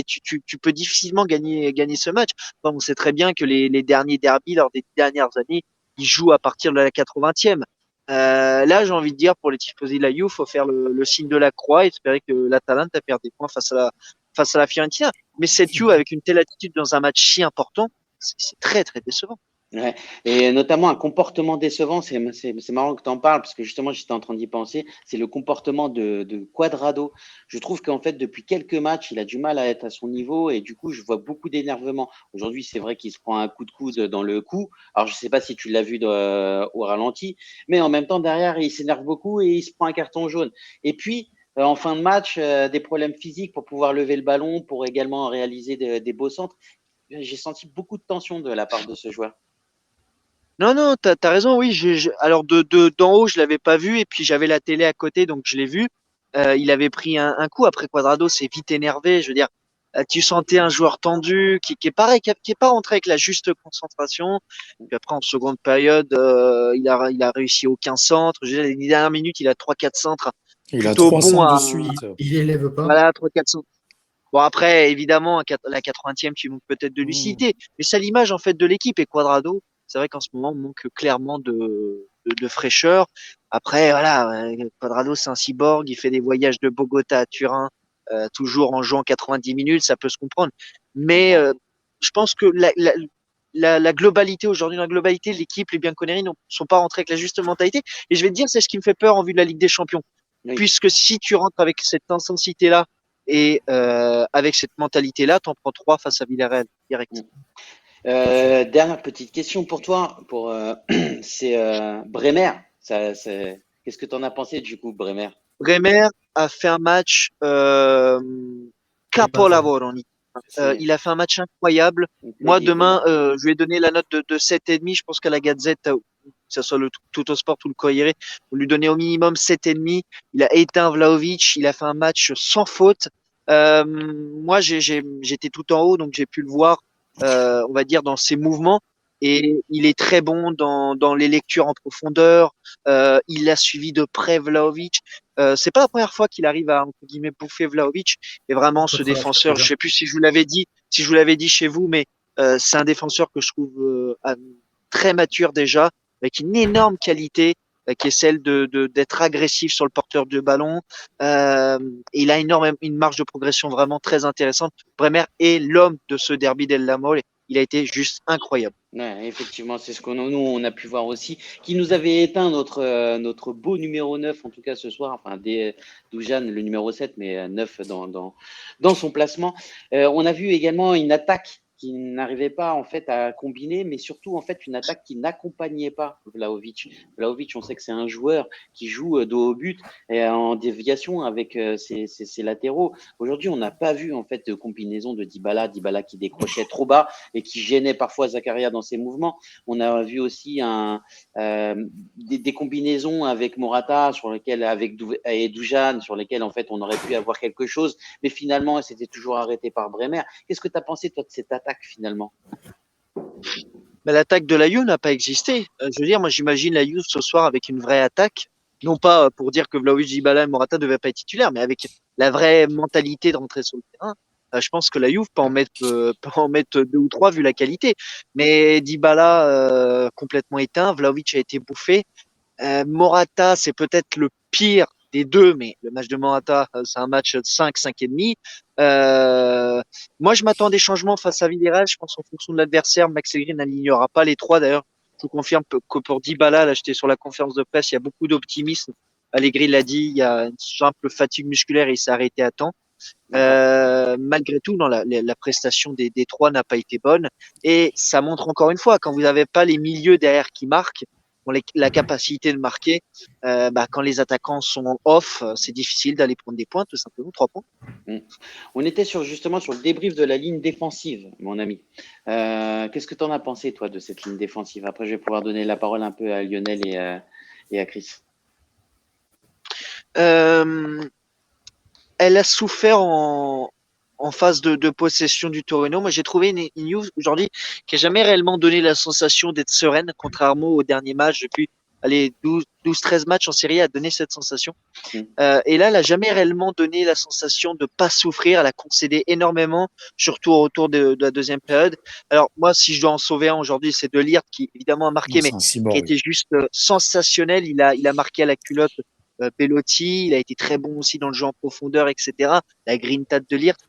tu peux difficilement gagner ce match. Bon, on sait très bien que les derniers derbys lors des dernières années, ils jouent à partir de la 80e. Là, j'ai envie de dire pour les tifosi de la Juve, faut faire le signe de la croix et espérer que l'Atalanta perde des points face à la Fiorentina. Mais cette Juve avec une telle attitude dans un match si important, c'est très très décevant. Ouais. Et notamment un comportement décevant, c'est marrant que tu en parles, parce que justement, j'étais en train d'y penser, c'est le comportement de Quadrado. Je trouve qu'en fait, depuis quelques matchs, il a du mal à être à son niveau, et du coup, je vois beaucoup d'énervement. Aujourd'hui, c'est vrai qu'il se prend un coup de coude dans le cou. Alors, je sais pas si tu l'as vu au ralenti, mais en même temps, derrière, il s'énerve beaucoup et il se prend un carton jaune. Et puis, en fin de match, des problèmes physiques pour pouvoir lever le ballon, pour également réaliser des beaux centres. J'ai senti beaucoup de tension de la part de ce joueur. Non, non, t'as raison, oui. Alors d'en haut, je l'avais pas vu, et puis j'avais la télé à côté, donc je l'ai vu. Il avait pris un coup. Après Quadrado, s'est vite énervé. Je veux dire, tu sentais un joueur tendu, qui est pareil, qui est pas rentré avec la juste concentration. Puis après, en seconde période, il a réussi aucun centre. Je veux dire, les dernières minutes, il a 3-4 centres Il a plutôt 3 bons centres de à, suite. Il élève pas. voilà, 3-4 centres. Bon, après, évidemment, la 80e, tu manques peut-être de Mmh. lucidité. Mais c'est l'image, en fait, de l'équipe. Et Quadrado, c'est vrai qu'en ce moment, on manque clairement de fraîcheur. Après, voilà, Quadrado, c'est un cyborg. Il fait des voyages de Bogota à Turin, toujours en jouant 90 minutes. Ça peut se comprendre. Mais je pense que la globalité, aujourd'hui, dans la globalité, l'équipe, les Bianconeri ne sont pas rentrés avec la juste mentalité. Et je vais te dire, c'est ce qui me fait peur en vue de la Ligue des Champions. Oui. Puisque si tu rentres avec cette intensité-là, et avec cette mentalité-là, t'en prends 3 face à Villarreal direct. Dernière petite question pour toi, c'est Bremer. Qu'est-ce que tu en as pensé du coup, Bremer? Bremer a fait un match capolavoro en Italie. Il a fait un match incroyable. Moi, demain, je lui ai donné la note de 7,5. Je pense qu'à la Gazette, que ce soit le Tutto Sport ou le Corriere, on lui donnait au minimum 7,5. Il a éteint Vlahovic. Il a fait un match sans faute. Moi, j'étais tout en haut, donc j'ai pu le voir, on va dire, dans ses mouvements. Et il est très bon dans les lectures en profondeur. Il a suivi de près Vlahovic. C'est pas la première fois qu'il arrive à, entre guillemets, bouffer Vlahovic. Et vraiment, ce défenseur, je sais plus si je vous l'avais dit chez vous, mais c'est un défenseur que je trouve très mature déjà, avec une énorme qualité, qui est celle d'être agressif sur le porteur de ballon. Et il a une marge de progression vraiment très intéressante. Bremer est l'homme de ce derby della Mole. Il a été juste incroyable. Ouais, effectivement, c'est ce nous on a pu voir aussi, qui nous avait éteint notre beau numéro 9, en tout cas ce soir, enfin Dujan, le numéro 7, mais 9 dans son placement. On a vu également une attaque qui n'arrivait pas en fait à combiner, mais surtout en fait une attaque qui n'accompagnait pas Vlahovic. Vlahovic, on sait que c'est un joueur qui joue dos au but et en déviation avec ses latéraux. Aujourd'hui, on n'a pas vu en fait de combinaison de Dybala qui décrochait trop bas et qui gênait parfois Zakaria dans ses mouvements. On a vu aussi des combinaisons avec Morata et Dujan sur lesquelles en fait on aurait pu avoir quelque chose, mais finalement c'était toujours arrêté par Bremer. Qu'est-ce que tu as pensé toi de cette attaque finalement? L'attaque de la Juve n'a pas existé. Je veux dire, moi j'imagine la Juve ce soir avec une vraie attaque, non pas pour dire que Vlahovic, Dybala et Morata ne devaient pas être titulaires, mais avec la vraie mentalité de rentrer sur le terrain. Je pense que la Juve peut en mettre 2 ou 3 vu la qualité. Mais Dybala complètement éteint, Vlahovic a été bouffé. Morata, c'est peut-être le pire des deux, mais le match de Morata, c'est un match de 5,5. Moi, je m'attends à des changements face à Villarreal. Je pense en fonction de l'adversaire, Max Allegri n'alignera pas les trois. D'ailleurs, je vous confirme que pour Dybala, là, j'étais sur la conférence de presse, il y a beaucoup d'optimisme. Allegri l'a dit, il y a une simple fatigue musculaire et il s'est arrêté à temps. Malgré tout, non, la prestation des trois n'a pas été bonne. Et ça montre encore une fois, quand vous n'avez pas les milieux derrière qui marquent, la capacité de marquer, quand les attaquants sont off, c'est difficile d'aller prendre des points, tout simplement, 3 points. On était justement sur le débrief de la ligne défensive, mon ami. Qu'est-ce que tu en as pensé, toi, de cette ligne défensive? Après, je vais pouvoir donner la parole un peu à Lionel et à Chris. Elle a souffert en phase de possession du Torino. Moi, j'ai trouvé une Juve aujourd'hui qui n'a jamais réellement donné la sensation d'être sereine, contrairement au dernier match. Depuis 12-13 matchs en série, a donné cette sensation. Et là, elle n'a jamais réellement donné la sensation de ne pas souffrir. Elle a concédé énormément, surtout au retour de la deuxième période. Alors, moi, si je dois en sauver un aujourd'hui, c'est De Ligt qui, évidemment, a marqué, mais qui a été juste sensationnel. Il a marqué à la culotte Pelotti, il a été très bon aussi dans le jeu en profondeur, etc. La grinta de Ligt.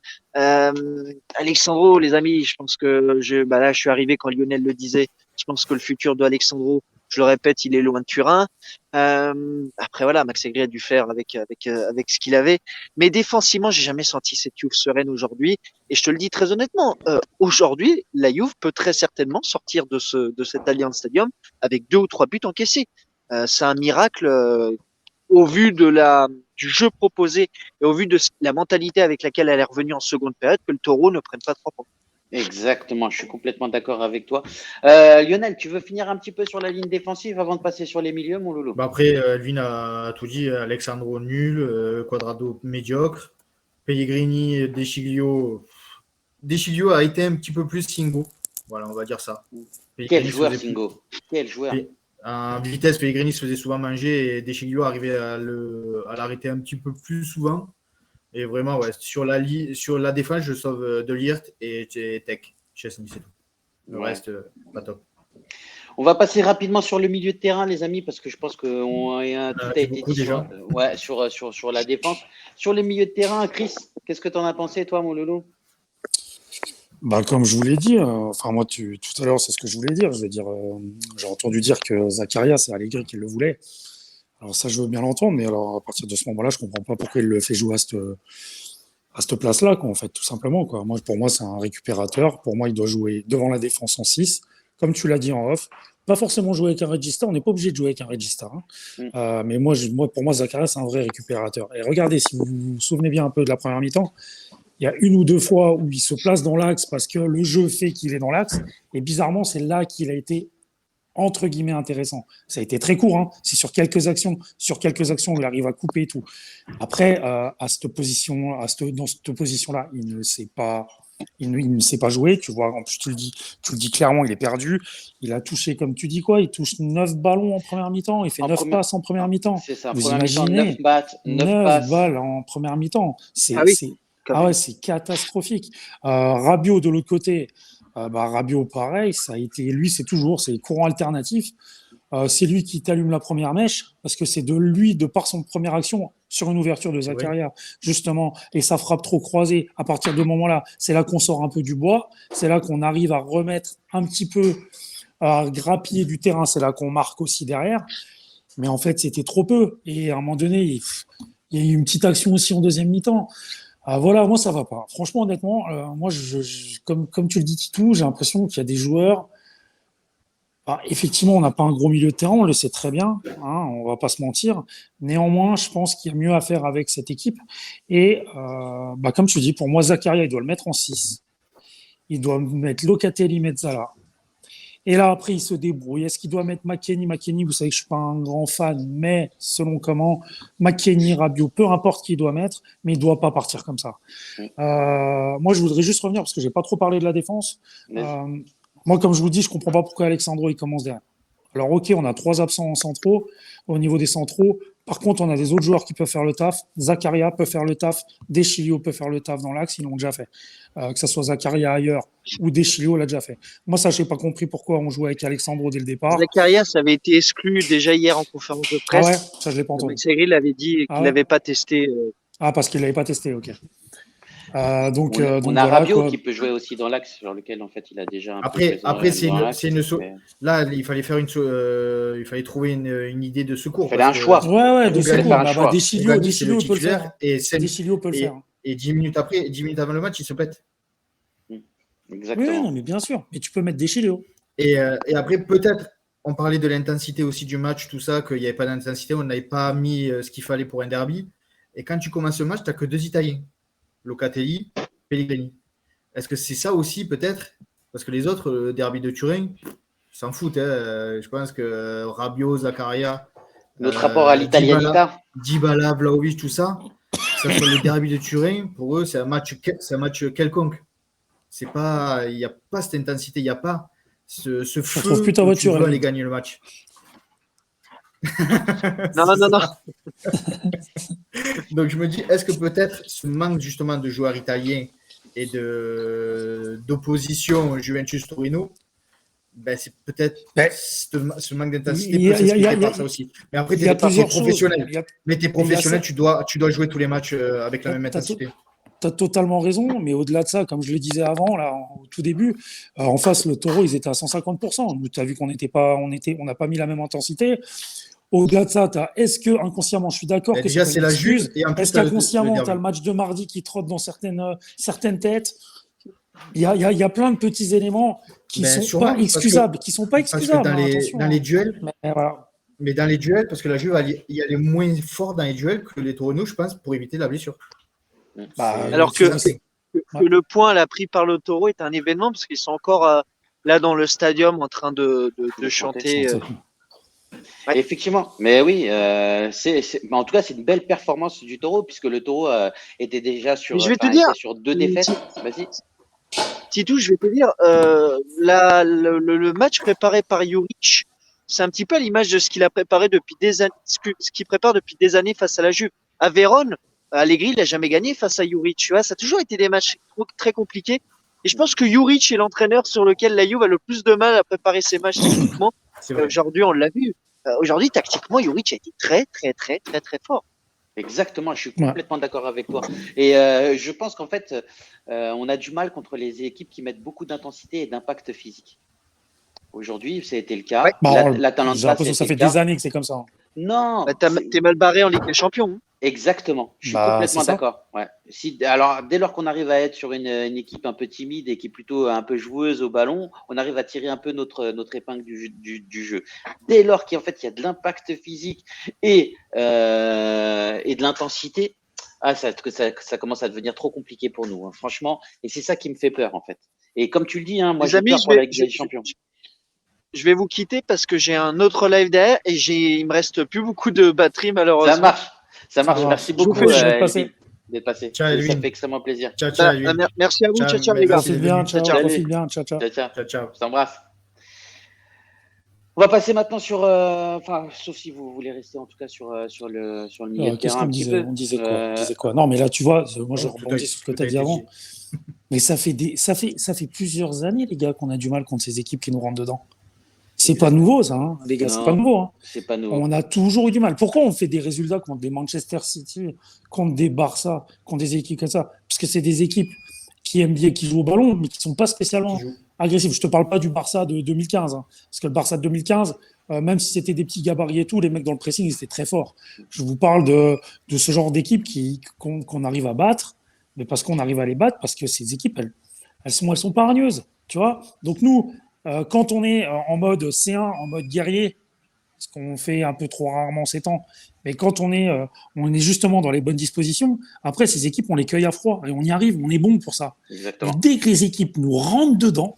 Alexandro, les amis, je pense que là, je suis arrivé quand Lionel le disait. Je pense que le futur de Alexandro, je le répète, il est loin de Turin. Après, voilà, Max Allegri a dû faire avec ce qu'il avait. Mais défensivement, j'ai jamais senti cette Juve sereine aujourd'hui. Et je te le dis très honnêtement, aujourd'hui, la Juve peut très certainement sortir de cet Allianz Stadium avec 2 ou 3 buts encaissés. C'est un miracle. Au vu du jeu proposé et au vu de la mentalité avec laquelle elle est revenue en seconde période, que le Taureau ne prenne pas 3 points. Exactement, je suis complètement d'accord avec toi. Lionel, tu veux finir un petit peu sur la ligne défensive avant de passer sur les milieux, mon loulou? Après, Elvin a tout dit. Alexandro nul, Quadrado médiocre, Pellegrini, Deschilio a été un petit peu plus Singo. Voilà, on va dire ça. Quel joueur, Singo? Quel joueur? En vitesse, Pellegrini se faisait souvent manger et Deschilio arrivait à l'arrêter un petit peu plus souvent. Et vraiment, ouais, sur la défense, je sauve De Ligt et Tech. Chesney, c'est tout. Le reste, pas top. On va passer rapidement sur le milieu de terrain, les amis, parce que je pense que tout a été dit déjà. sur la défense. Sur les milieux de terrain, Chris, qu'est-ce que tu en as pensé, toi, mon loulou? Comme je vous l'ai dit, moi, tout à l'heure, c'est ce que je voulais dire. Je veux dire, j'ai entendu dire que Zakaria, c'est Allegri qui le voulait. Alors ça, je veux bien l'entendre, mais alors à partir de ce moment-là, je comprends pas pourquoi il le fait jouer à cette place-là, quoi, en fait, tout simplement, quoi. Pour moi, c'est un récupérateur. Pour moi, il doit jouer devant la défense en 6, comme tu l'as dit en off. Pas forcément jouer avec un Regista, on n'est pas obligé de jouer avec un Regista. Mais pour moi, Zakaria, c'est un vrai récupérateur. Et regardez, si vous vous souvenez bien un peu de la première mi-temps, Il y a une ou deux fois où il se place dans l'axe parce que le jeu fait qu'il est dans l'axe. Et bizarrement, c'est là qu'il a été entre guillemets intéressant. Ça a été très court, hein. C'est sur quelques actions où il arrive à couper et tout. Après, dans cette position-là, il ne sait pas jouer. Tu vois, en plus tu le dis clairement, il est perdu. Il a touché, comme tu dis quoi, il touche 9 ballons en première mi-temps. Il fait 9 passes en première mi-temps. C'est ça. Vous Première mi-temps, imaginez 9 passes. balles en première mi-temps. Ah oui, C'est catastrophique. Rabiot de l'autre côté. Rabiot, pareil, c'est courant alternatif. C'est lui qui t'allume la première mèche parce que c'est de par son première action sur une ouverture de Zakaria, justement, et sa frappe trop croisée. À partir de ce moment-là, c'est là qu'on sort un peu du bois, c'est là qu'on arrive à remettre un petit peu, à grappiller du terrain, c'est là qu'on marque aussi derrière. Mais en fait, c'était trop peu. Et à un moment donné, il y a eu une petite action aussi en deuxième mi-temps. Voilà, moi ça va pas. Franchement, honnêtement, moi, comme tu le dis, Titou, j'ai l'impression qu'il y a des joueurs. Effectivement, on n'a pas un gros milieu de terrain, on le sait très bien, hein, on va pas se mentir. Néanmoins, je pense qu'il y a mieux à faire avec cette équipe. Et comme tu dis, pour moi, Zakaria, il doit le mettre en 6. Il doit mettre Locatelli, Mezzala. Et là, après, il se débrouille. Est-ce qu'il doit mettre McKennie, vous savez que je suis pas un grand fan, mais selon comment, McKennie, Rabiot, peu importe qui il doit mettre, mais il doit pas partir comme ça. Moi, je voudrais juste revenir, parce que j'ai pas trop parlé de la défense. Moi, comme je vous dis, je comprends pas pourquoi Alexandro, il commence derrière. Alors, ok, on a 3 absents en centraux, au niveau des centraux. Par contre, on a des autres joueurs qui peuvent faire le taf. Zakaria peut faire le taf. Deschilio peut faire le taf dans l'axe, ils l'ont déjà fait. Que ce soit Zakaria ailleurs ou Deschilio l'a déjà fait. Moi, ça, j'ai pas compris pourquoi on jouait avec Alexandro dès le départ. Zakaria, ça avait été exclu déjà hier en conférence de presse. Ah ouais, ça, je l'ai pas entendu. Cyril avait dit qu'il n'avait pas testé. Parce qu'il l'avait pas testé, ok. On a voilà, Rabiot qui peut jouer aussi dans l'axe sur lequel en fait il a déjà un Après, là, il fallait trouver une idée de secours. Il fallait un choix. Ouais, de secours. Deschilio peut le faire. Deschilio peut le faire. Et 10 minutes avant le match, il se pète. Exactement. Oui, non, mais bien sûr. Mais tu peux mettre Deschilio. Et après, peut-être, on parlait de l'intensité aussi du match, tout ça, qu'il n'y avait pas d'intensité, on n'avait pas mis ce qu'il fallait pour un derby. Et quand tu commences le match, tu n'as que 2 Italiens. Locatelli, Pellegrini. Est-ce que c'est ça aussi, peut-être? Parce que les autres, le derby de Turin, s'en foutent. Hein. Je pense que Rabiot, Zakaria, notre rapport à l'italianita, Dybala, Vlahovic, tout ça, ça sur le derby de Turin, pour eux, c'est un match quelconque. C'est pas, il n'y a pas cette intensité, il n'y a pas ce feu plus ta voiture, tu veux aller gagner le match. Non. Donc je me dis, est-ce que peut-être ce manque justement de joueurs italiens et d'opposition Juventus-Torino, c'est peut-être ce manque d'intensité peut s'expliquer par ça aussi. Mais après, tu es professionnel. Mais tu es professionnel, tu dois jouer tous les matchs avec la même intensité. Tu as totalement raison, mais au-delà de ça, comme je le disais avant, là, au tout début, en face, le Taureau, ils étaient à 150%. Tu as vu qu'on n'a pas mis la même intensité. Au-delà de ça, est-ce que inconsciemment, je suis d'accord que déjà, c'est la excuse. Est-ce qu'inconsciemment, tu as le match de mardi qui trotte dans certaines têtes? Il y a plein de petits éléments qui sont pas excusables. Dans les duels, mais dans les duels, parce que la Juve y aller moins fort dans les duels que les Taureaux, je pense, pour éviter la blessure. Alors que le point là, pris par le Taureau est un événement parce qu'ils sont encore là dans le stadium en train de chanter. Ouais. Effectivement, mais oui, en tout cas, c'est une belle performance du Taureau puisque le Taureau était déjà sur 2 défaites. Vas-y. Titou, je vais te dire, le match préparé par Juric, c'est un petit peu à l'image de ce qu'il a préparé depuis des années, ce qu'il prépare depuis des années face à la Juve. À Vérone, Allegri, il n'a jamais gagné face à Juric. Tu vois, ça a toujours été des matchs très compliqués. Et je pense que Juric est l'entraîneur sur lequel la Juve a le plus de mal à préparer ses matchs techniquement. Aujourd'hui, on l'a vu. Aujourd'hui, tactiquement, Juric a été très, très, très, très, très fort. Exactement, je suis complètement d'accord avec toi. Et je pense qu'en fait, on a du mal contre les équipes qui mettent beaucoup d'intensité et d'impact physique. Aujourd'hui, ça a été le cas. J'ai l'impression que ça fait des années que c'est comme ça. Non. T'es mal barré en Ligue des Champions. Exactement, je suis complètement d'accord. Ouais. Alors, dès lors qu'on arrive à être sur une équipe un peu timide et qui est plutôt un peu joueuse au ballon, on arrive à tirer un peu notre épingle du jeu. Dès lors qu'il y a de l'impact physique et de l'intensité, Ah, ça commence à devenir trop compliqué pour nous, hein, franchement. Et c'est ça qui me fait peur, en fait. Et comme tu le dis, hein, moi, Les j'ai amis, peur pour la Ligue des Champions. je vais vous quitter parce que j'ai un autre live derrière et il me reste plus beaucoup de batterie Ça malheureusement. marche. Ça marche. marche. Merci Je vous beaucoup, fais, je vais passer. Elvin, d'être passé. Ciao, Ça Elvin. fait extrêmement plaisir. Ciao, ciao, Bah, Edwin. merci à vous, ciao, ciao les gars. merci Profite d'être bien, venu. ciao, Salut. profite bien, ciao, ciao. Ciao, ciao. Ciao, ciao. Je t'embrasse. On va passer maintenant sur, enfin, sauf si vous voulez rester en tout cas sur le milieu de Qu'est-ce terrain qu'on un petit disait? peu. On disait quoi? On disait quoi? Non, mais là, tu vois, moi, je Tout rebondis a- sur ce que tout tu a as dit été avant. dit. Mais ça fait plusieurs années, les gars, qu'on a du mal contre ces équipes qui nous rentrent dedans. C'est pas nouveau, ça, hein, les gars, c'est Non. pas nouveau. Hein. C'est pas nouveau. On a toujours eu du mal. Pourquoi on fait des résultats contre des Manchester City, contre des Barça, contre des équipes comme ça? Parce que c'est des équipes qui aiment bien, qui jouent au ballon, mais qui sont pas spécialement Qui joue. agressifs. Je te parle pas du Barça de 2015, hein, parce que le Barça de 2015, même si c'était des petits gabarits et tout, les mecs dans le pressing, ils étaient très forts. Je vous parle de ce genre d'équipe qu'on arrive à battre, mais parce qu'on arrive à les battre, parce que ces équipes, elles sont pas hargneuses, tu vois. Donc nous, quand on est en mode C1, en mode guerrier, ce qu'on fait un peu trop rarement ces temps, mais quand on est justement dans les bonnes dispositions, après ces équipes, on les cueille à froid et on y arrive, on est bon pour ça. Et Exactement. dès que les équipes nous rentrent dedans,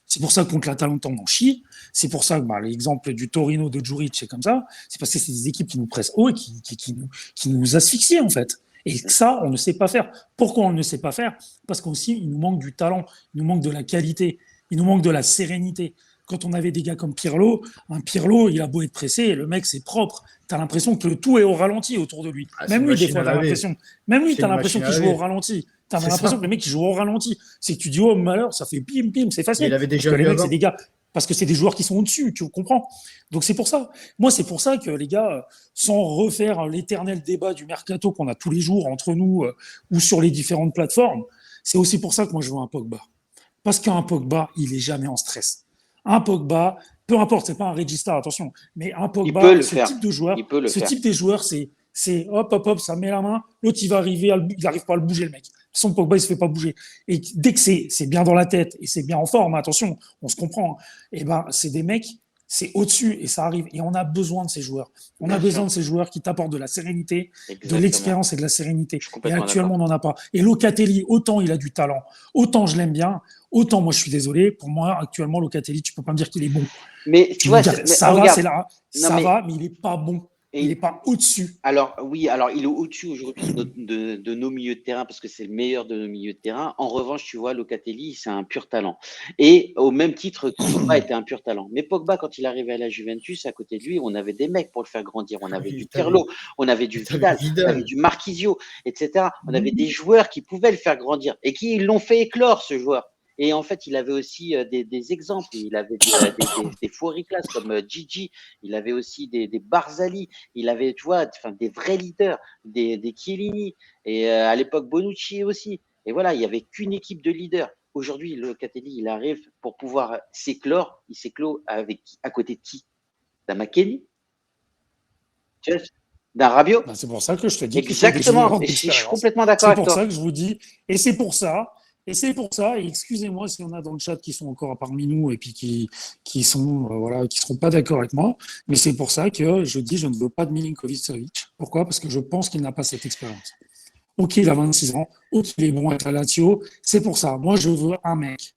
c'est pour ça que contre l'Atalanta, on en chie. C'est pour ça que l'exemple du Torino de Djuric, c'est comme ça. C'est parce que c'est des équipes qui nous pressent haut et qui nous asphyxient, en fait. Et ça, on ne sait pas faire. Pourquoi on ne sait pas faire? Parce qu'aussi, il nous manque du talent, il nous manque de la qualité, il nous manque de la sérénité. Quand on avait des gars comme Pirlo, un Pirlo, il a beau être pressé, le mec, c'est propre. Tu as l'impression que tout est au ralenti autour de lui. Ah, c'est Même une lui, des machine fois, à tu as laver. l'impression. Même lui, C'est tu as une l'impression machine qu'il à joue au laver. ralenti. Tu as C'est l'impression ça. que le mec, il joue au ralenti. C'est que tu dis, oh malheur, ça fait pim, pim, c'est facile. Mais il avait déjà Parce que vu les mecs, avant. c'est des gars. Parce que c'est des joueurs qui sont au-dessus, tu comprends? Donc c'est pour ça. Moi, c'est pour ça que les gars, sans refaire l'éternel débat du mercato qu'on a tous les jours entre nous ou sur les différentes plateformes, c'est aussi pour ça que moi je veux un Pogba. Parce qu'un Pogba, il est jamais en stress. Un Pogba, peu importe, c'est pas un Regista, attention, mais un Il peut Pogba, le ce faire. type de joueur, Il peut le ce faire. type des joueurs, c'est hop, hop, hop, ça met la main, l'autre il va arriver, il n'arrive pas à le bouger le mec. Son Pogba, il se fait pas bouger. Et dès que c'est bien dans la tête et c'est bien en forme, attention, on se comprend, hein, et ben c'est des mecs, c'est au-dessus et ça arrive. Et on a besoin de ces joueurs. On a Bien besoin sûr. de ces joueurs qui t'apportent de la sérénité, de Exactement. l'expérience et de la sérénité. Je suis Et complètement actuellement, d'accord. on n'en a pas. Et Locatelli, autant il a du talent, autant je l'aime bien, autant moi je suis désolé. Pour moi, actuellement, Locatelli, tu peux pas me dire qu'il est bon. Mais Tu tu peux vois, me dire, mais ça va, regarde. c'est là, Non, ça mais va, mais il est pas bon. Il n'est et pas au-dessus. alors oui, alors il est au-dessus aujourd'hui de nos milieux de terrain parce que c'est le meilleur de nos milieux de terrain. En revanche, tu vois, Locatelli, c'est un pur talent. Et au même titre que Pogba était un pur talent. Mais Pogba, quand il arrivait à la Juventus, à côté de lui, on avait des mecs pour le faire grandir. On avait Oui, du t'avais- Pirlo, on avait du t'avais Vidal, on Vidal. avait du Marquisio, etc. On avait des joueurs qui pouvaient le faire grandir et qui l'ont fait éclore, ce joueur. Et en fait, il avait aussi des exemples. Il avait des fourriclas comme Gigi. Il avait aussi des Barzali. Il avait, tu vois, enfin, des vrais leaders, des Chiellini. Et à l'époque, Bonucci aussi. Et voilà, il n'y avait qu'une équipe de leaders. Aujourd'hui, Locatelli, il arrive pour pouvoir s'éclore. Il s'éclore à côté de qui? D'un McKennie? Tu vois, d'un Rabiot? Ben, c'est pour ça que je te dis qu'il faut des Exactement. joueurs Et je suis d'expérience. complètement d'accord C'est avec pour toi. ça que je vous dis, et c'est pour ça, et excusez-moi s'il y en a dans le chat qui sont encore parmi nous et puis qui sont, voilà, qui seront pas d'accord avec moi, mais c'est pour ça que je dis, je ne veux pas de Milinkovic-Savic. Pourquoi? Parce que je pense qu'il n'a pas cette expérience. Ok, il a 26 ans, ok, il est bon avec la Lazio, c'est pour ça. Moi, je veux un mec.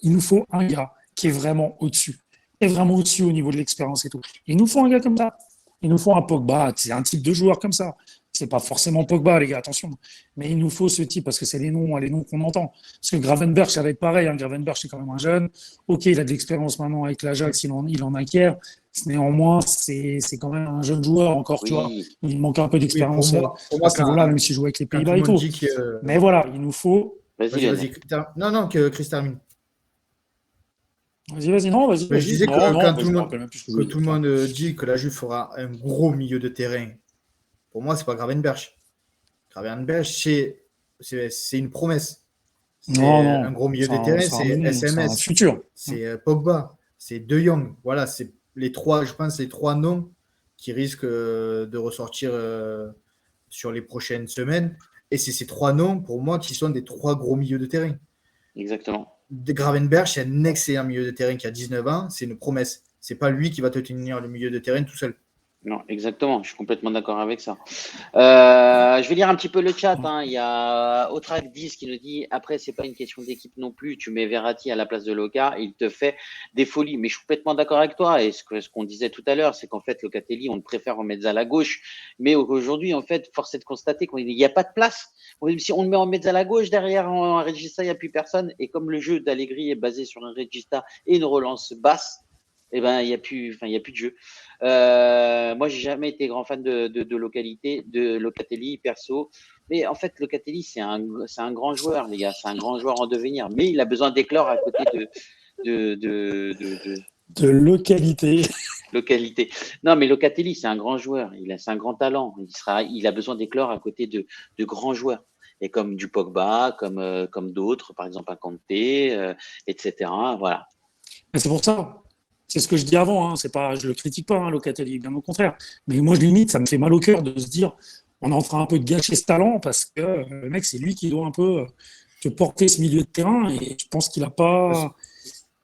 Il nous faut un gars qui est vraiment au-dessus. Qui est vraiment au-dessus au niveau de l'expérience et tout. Il nous faut un gars comme ça. Il nous faut un Pogba. C'est un type de joueur comme ça. C'est pas forcément Pogba, les gars, attention. Mais il nous faut ce type parce que c'est les noms qu'on entend. Parce que Gravenberch, ça va être pareil. Hein. Gravenberch, c'est quand même un jeune. Ok, il a de l'expérience maintenant avec l'Ajax, il en acquiert. Néanmoins, c'est quand même un jeune joueur encore, tu vois. Oui. Il manque un peu Oui, d'expérience pour moi à ce niveau-là, quand, même s'il joue avec les quand tout Pays-Bas le et monde tout. dit que. Mais voilà, il nous faut. Vas-y, Vas-y, Lionel. vas-y. Non, que Chris termine. Vas-y, non, vas-y. Mais je disais que non, quand vas-y, tout je le me monde, rappelle même plus ce que que je voulais tout le dire. monde dit que la Juve fera un gros milieu de terrain, pour moi, c'est pas Gravenberch. Gravenberch, c'est une promesse. C'est Non, un gros milieu c'est de terrain, c'est un c'est bon, c'est un SMS, futur. c'est Pogba, c'est De Jong. Voilà, c'est les trois, je pense, les trois noms qui risquent de ressortir sur les prochaines semaines. Et c'est ces trois noms, pour moi, qui sont des trois gros milieux de terrain. Exactement. Gravenberch, c'est un excellent milieu de terrain qui a 19 ans, c'est une promesse. C'est pas lui qui va te tenir le milieu de terrain tout seul. Non, exactement, je suis complètement d'accord avec ça. Je vais lire un petit peu le chat, hein. Il y a Otrac 10 qui nous dit après, c'est pas une question d'équipe non plus. Tu mets Verratti à la place de Loca, il te fait des folies. Mais je suis complètement d'accord avec toi. Et ce qu'on disait tout à l'heure, c'est qu'en fait, Locatelli, on le préfère en mezzala à gauche. Mais aujourd'hui, en fait, force est de constater qu'il n'y a pas de place. Si on le met en mezzala à gauche, derrière en Regista, il n'y a plus personne. Et comme le jeu d'Allegri est basé sur un Regista et une relance basse, eh ben, il n'y a plus de jeu. Moi, j'ai jamais été grand fan de Locatelli perso. Mais en fait, Locatelli, c'est un grand joueur, les gars. C'est un grand joueur en devenir. Mais il a besoin d'éclore à côté de De localité. localité. Non, mais Locatelli, c'est un grand joueur. C'est un grand talent. Il a besoin d'éclore à côté de grands joueurs. Et comme du Pogba, comme d'autres, par exemple un Kanté, etc. Voilà. Mais c'est pour ça. C'est ce que je dis avant. Hein. C'est pas, je le critique pas, hein, Locatelli, bien au contraire. Mais moi, je limite, ça me fait mal au cœur de se dire, on est en train un peu de gâcher ce talent parce que le mec, c'est lui qui doit un peu te porter ce milieu de terrain. Et je pense qu'il a pas.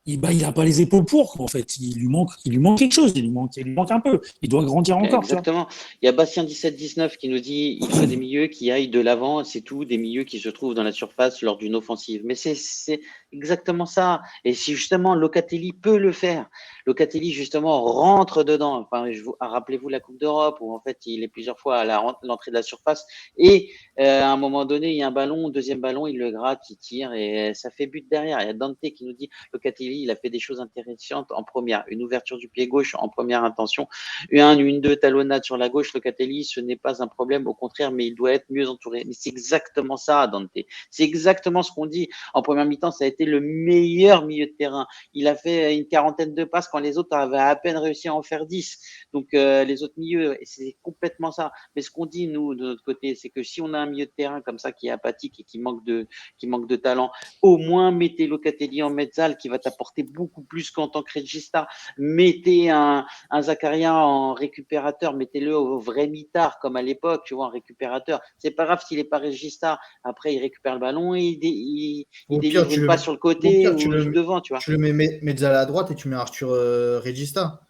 Il a pas les épaules pour, quoi, en fait. Il lui manque quelque chose. Il lui manque un peu. Il doit grandir encore. Exactement. Il y a Bastien 17-19 qui nous dit il faut des milieux qui aillent de l'avant, c'est tout, des milieux qui se trouvent dans la surface lors d'une offensive. Mais c'est exactement ça. Et si justement Locatelli peut le faire, Locatelli justement rentre dedans. Enfin, rappelez-vous la Coupe d'Europe où en fait il est plusieurs fois à l'entrée de la surface et à un moment donné il y a un ballon, deuxième ballon, il le gratte, il tire et ça fait but derrière. Il y a Dante qui nous dit Locatelli, il a fait des choses intéressantes en première, une ouverture du pied gauche en première intention, une, deux talonnades sur la gauche. Locatelli, ce n'est pas un problème, au contraire, mais il doit être mieux entouré. Mais c'est exactement ça, Dante. C'est exactement ce qu'on dit. En première mi-temps, ça a été le meilleur milieu de terrain. Il a fait une quarantaine de passes quand les autres avaient à peine réussi à en faire 10. Donc, les autres milieux, c'est complètement ça. Mais ce qu'on dit, nous, de notre côté, c'est que si on a un milieu de terrain comme ça qui est apathique et qui manque de talent, au moins mettez Locatelli en mezzal qui va t'apporter beaucoup plus qu'en tant que regista. Mettez un Zakaria en récupérateur, mettez-le au vrai mitard comme à l'époque, tu vois, en récupérateur. C'est pas grave s'il n'est pas regista. Après, il récupère le ballon et il délivre une passe sur le côté ou devant, tu vois. Tu le mets mezzala à droite et tu mets Arthur Regista.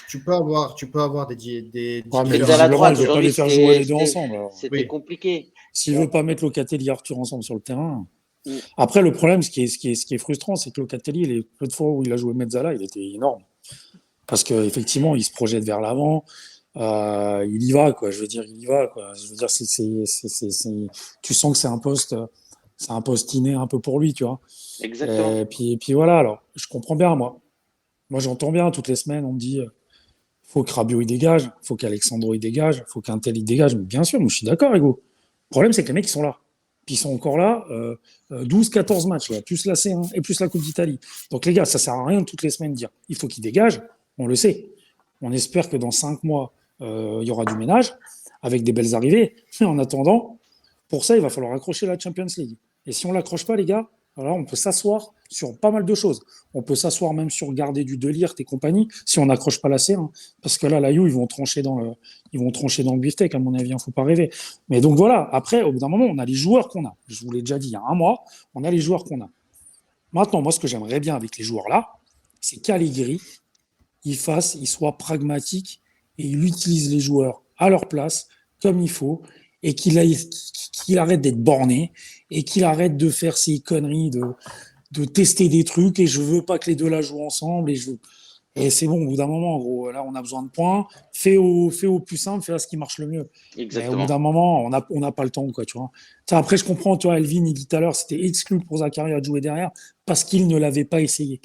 Tu peux avoir des mais mezzala à droite, il ne veut pas les faire jouer les deux ensemble. C'était compliqué. S'il ne veut pas mettre Locatelli et Arthur ensemble sur le terrain. Après, le problème, ce qui est frustrant, c'est que Locatelli, les peu de fois où il a joué mezzala, il était énorme. Parce qu'effectivement, il se projette vers l'avant. Il y va, quoi. Je veux dire, il y va, quoi. Je veux dire, tu sens que c'est un poste inné un peu pour lui, tu vois. Exactement. Et puis voilà, alors, je comprends bien, moi. Moi, j'entends bien, toutes les semaines, on me dit, faut que Rabiot, il dégage, faut qu'Alexandro, il dégage, faut qu'un tel, il dégage. Mais bien sûr, moi, je suis d'accord, Hugo. Le problème, c'est que les mecs, ils sont là. Puis ils sont encore là, 12-14 matchs, là, plus la C1 et plus la Coupe d'Italie. Donc les gars, ça sert à rien toutes les semaines de dire, il faut qu'ils dégagent, on le sait. On espère que dans 5 mois, il y aura du ménage, avec des belles arrivées. Mais en attendant, pour ça, il va falloir accrocher la Champions League. Et si on ne l'accroche pas, les gars, alors on peut s'asseoir sur pas mal de choses. On peut s'asseoir même sur garder du De Ligt et compagnie, si on n'accroche pas la C1. Parce que là, la You, ils vont trancher dans le beefsteak, à mon avis, il ne faut pas rêver. Mais donc voilà, après, au bout d'un moment, on a les joueurs qu'on a. Je vous l'ai déjà dit il y a un mois, on a les joueurs qu'on a. Maintenant, moi, ce que j'aimerais bien avec les joueurs-là, c'est qu'Allegri, il soit pragmatique et il utilise les joueurs à leur place, comme il faut, et qu'il arrête d'être borné et qu'il arrête de faire ces conneries de tester des trucs et je veux pas que les deux là jouent ensemble et c'est bon, au bout d'un moment, en gros, là on a besoin de points, fais au plus simple, fais à ce qui marche le mieux. Exactement. Mais au bout d'un moment, on n'a pas le temps, quoi, tu vois. Après, je comprends, tu vois, Elvin, il dit tout à l'heure, c'était exclu pour Zakaria de jouer derrière parce qu'il ne l'avait pas essayé.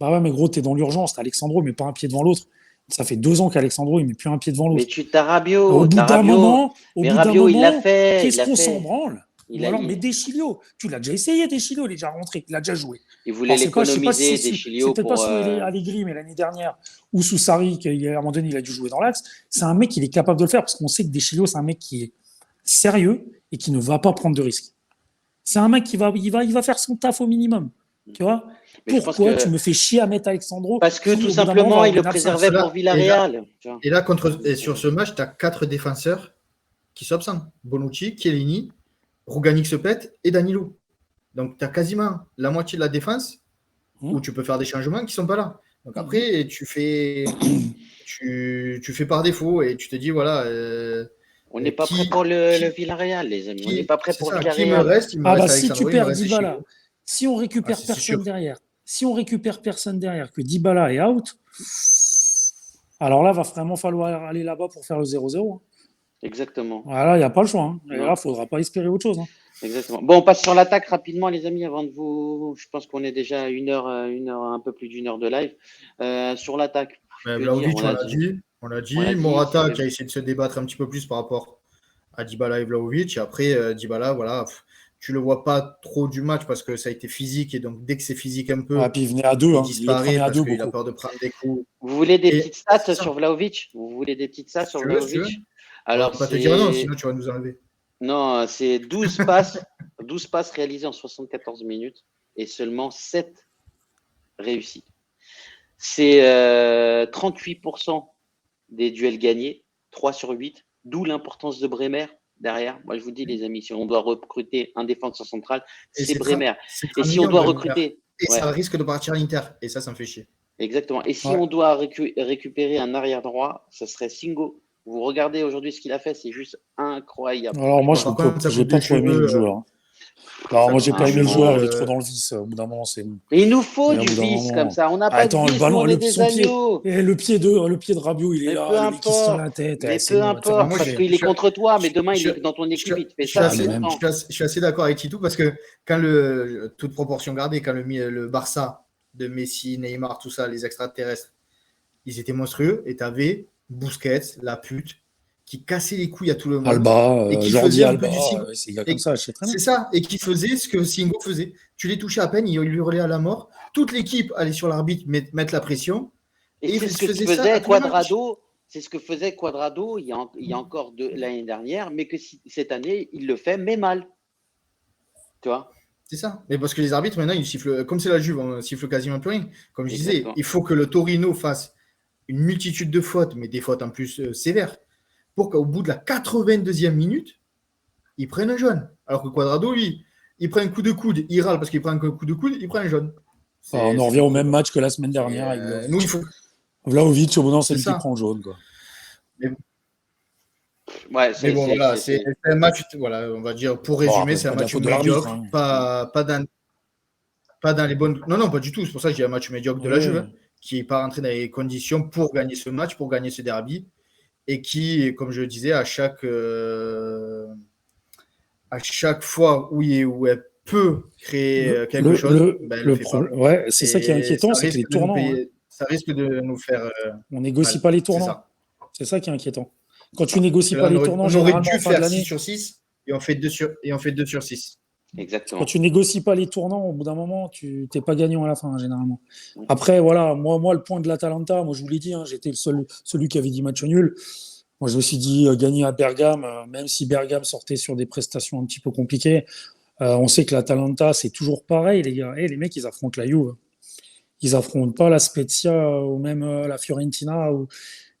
Bah ouais, mais gros, t'es dans l'urgence, Alexandro, mais pas un pied devant l'autre. Ça fait 2 ans qu'Alexandro, il met plus un pied devant l'autre. Mais tu t'as Rabiot. Au bout d'un moment, il l'a fait. Qu'est-ce qu'on s'en branle? Ou alors, mais Deschilio, tu l'as déjà essayé, Deschilio, il est déjà rentré, il a déjà joué. Il voulait l'économiser, Deschilio. C'est peut-être pas sous Allegri, mais l'année dernière, ou sous Sarri, qu'à un moment donné, il a dû jouer dans l'axe. C'est un mec qui est capable de le faire, parce qu'on sait que Deschilio, c'est un mec qui est sérieux et qui ne va pas prendre de risques. C'est un mec qui va faire son taf au minimum. Tu vois? Mais pourquoi tu me fais chier à mettre Alexandro? Parce que tout simplement, il le préservait pour Villarreal. Et là, sur ce match, tu as 4 défenseurs qui sont absents. Bonucci, Chiellini, Rougani se pète et Danilo. Donc, tu as quasiment la moitié de la défense où tu peux faire des changements qui ne sont pas là. Donc après, tu fais tu fais par défaut et tu te dis, voilà. On n'est pas qui- prêt pour le Villarreal, les amis. On n'est pas prêt c'est pour ça, le qui me Villarreal. reste? Il me Ah reste bah si tu Alexandro, il me perds reste Dybala, Chico. si on récupère c'est personne sûr. derrière, que Dybala est out, alors là, va vraiment falloir aller là-bas pour faire le 0-0. Hein. Exactement. Voilà, il n'y a pas le choix. Hein. Et Non. là, il ne faudra pas espérer autre chose. Hein. Exactement. Bon, on passe sur l'attaque rapidement, les amis, avant de vous. Je pense qu'on est déjà à une heure, un peu plus d'une heure de live. Sur l'attaque, je peux dire, Vlahovic, on on l'a l'a dit. dit. On l'a dit. dit, Morata ça qui a essayé de se débattre un petit peu plus par rapport à Dybala et Vlahovic. Et après, Dybala, voilà, tu le vois pas trop du match parce que ça a été physique. Et donc, dès que c'est physique un peu, Ah, puis il venait à deux. il Hein. Il le disparaît prenait à parce deux qu'il a beaucoup. peur de prendre des coups. Vous voulez des Et petites stats c'est ça. sur Vlahovic? Vous voulez des petites stats Si sur tu veux, si tu veux. Vlahovic? On Alors, va pas te dire non, sinon tu vas nous enlever. Non, c'est 12 passes réalisées en 74 minutes et seulement 7 réussies. C'est 38% des duels gagnés, 3 sur 8, d'où l'importance de Bremer derrière. Moi, je vous dis, les amis, si on doit recruter un défenseur central, Et c'est Bremer. c'est Et 30 si on millions, doit Bremer. recruter. Et Ouais, ça risque de partir à l'Inter. Et ça me fait chier. exactement. Et si Ouais. on doit récupérer un arrière droit, ça serait Singo. Vous regardez aujourd'hui ce qu'il a fait, c'est juste incroyable. Alors moi, Par contre, ça j'ai coupe pas des trop aimé le cheveux. joueur. Hein. Alors moi, j'ai pas aimé le Franchement, joueur. Il est trop dans le vice. Au bout d'un moment, c'est. Mais il nous faut Et au du bout d'un vice moment- comme ça. On n'a pas Attends, de le vice, ballon, nous, on est des son pied. agneaux. Et le pied de Rabiot, il est Mais là, peu le mec qui se tient importe. la tête. Mais C'est peu bon, importe, rentrer, parce hein. qu'il est je- contre toi, mais je- demain, il je- est dans ton équipe, il te fait Je ça. Ah, mais même. suis assez d'accord avec Titou parce que quand toute proportion gardée, quand le Barça de Messi, Neymar, tout ça, les extraterrestres, ils étaient monstrueux et tu avais Busquets, la pute, qui cassait les couilles à tout le monde Alba, et qui Jordi faisait un Alba, peu du Singo. c'est des gars Et comme ça, je sais très bien. c'est ça, et qui faisait ce que Singo faisait. Tu les touchais à peine, il hurlait à la mort. Toute l'équipe allait sur l'arbitre mettre la pression. Et Et c'est il ce que faisait ça faisait à tous les matchs. Quadrado. C'est ce que faisait Quadrado il y a encore l'année dernière, mais que cette année, il le fait, mais mal. Tu vois? C'est ça. Mais parce que les arbitres, maintenant, ils sifflent, comme c'est la Juve, on siffle quasiment plus rien. Comme je disais, Exactement. il faut que le Torino fasse une multitude de fautes, mais des fautes en plus sévères, pour qu'au bout de la 82e minute, ils prennent un jaune. Alors que Quadrado, lui, il prend un coup de coude, il râle parce qu'il prend un coup de coude, il prend un jaune. On en revient au même match que la semaine dernière avec Vlahovic. Nous, il faut. Vlahovic, au bout d'un moment, c'est C'est lui qui ça. prend le jaune. Quoi. Ouais, Mais bon, voilà, c'est un match, voilà, on va dire, pour résumer, après, c'est un pas de la match faute de l'arbitre, médiocre, hein. pas dans les bonnes. Non, pas du tout. C'est pour ça que j'ai un match médiocre de la Ouais. Juve, hein, qui n'est pas rentré dans les conditions pour gagner ce match, pour gagner ce derby, et qui, comme je le disais, à chaque fois où elle peut créer quelque chose, elle le fait pas. Ouais, c'est ça qui est inquiétant, ça c'est que les risque de nous tournants. payer- ça risque de nous faire. On négocie mal. pas les C'est tournants. ça. C'est ça qui est inquiétant. Quand tu négocies Là, pas les tournants, on aurait généralement dû en fin de faire 6 l'année. sur 6 et on fait 2 sur 6. Exactement. Quand tu négocies pas les tournants, au bout d'un moment, tu n'es pas gagnant à la fin, généralement. Après, voilà, moi, le point de l'Atalanta, moi, je vous l'ai dit, hein, j'étais celui qui avait dit match nul. Moi, je me suis dit gagner à Bergame, même si Bergame sortait sur des prestations un petit peu compliquées. On sait que l'Atalanta, c'est toujours pareil, les gars. Les mecs, ils affrontent la Juve. Ils affrontent pas la Spezia ou même la Fiorentina.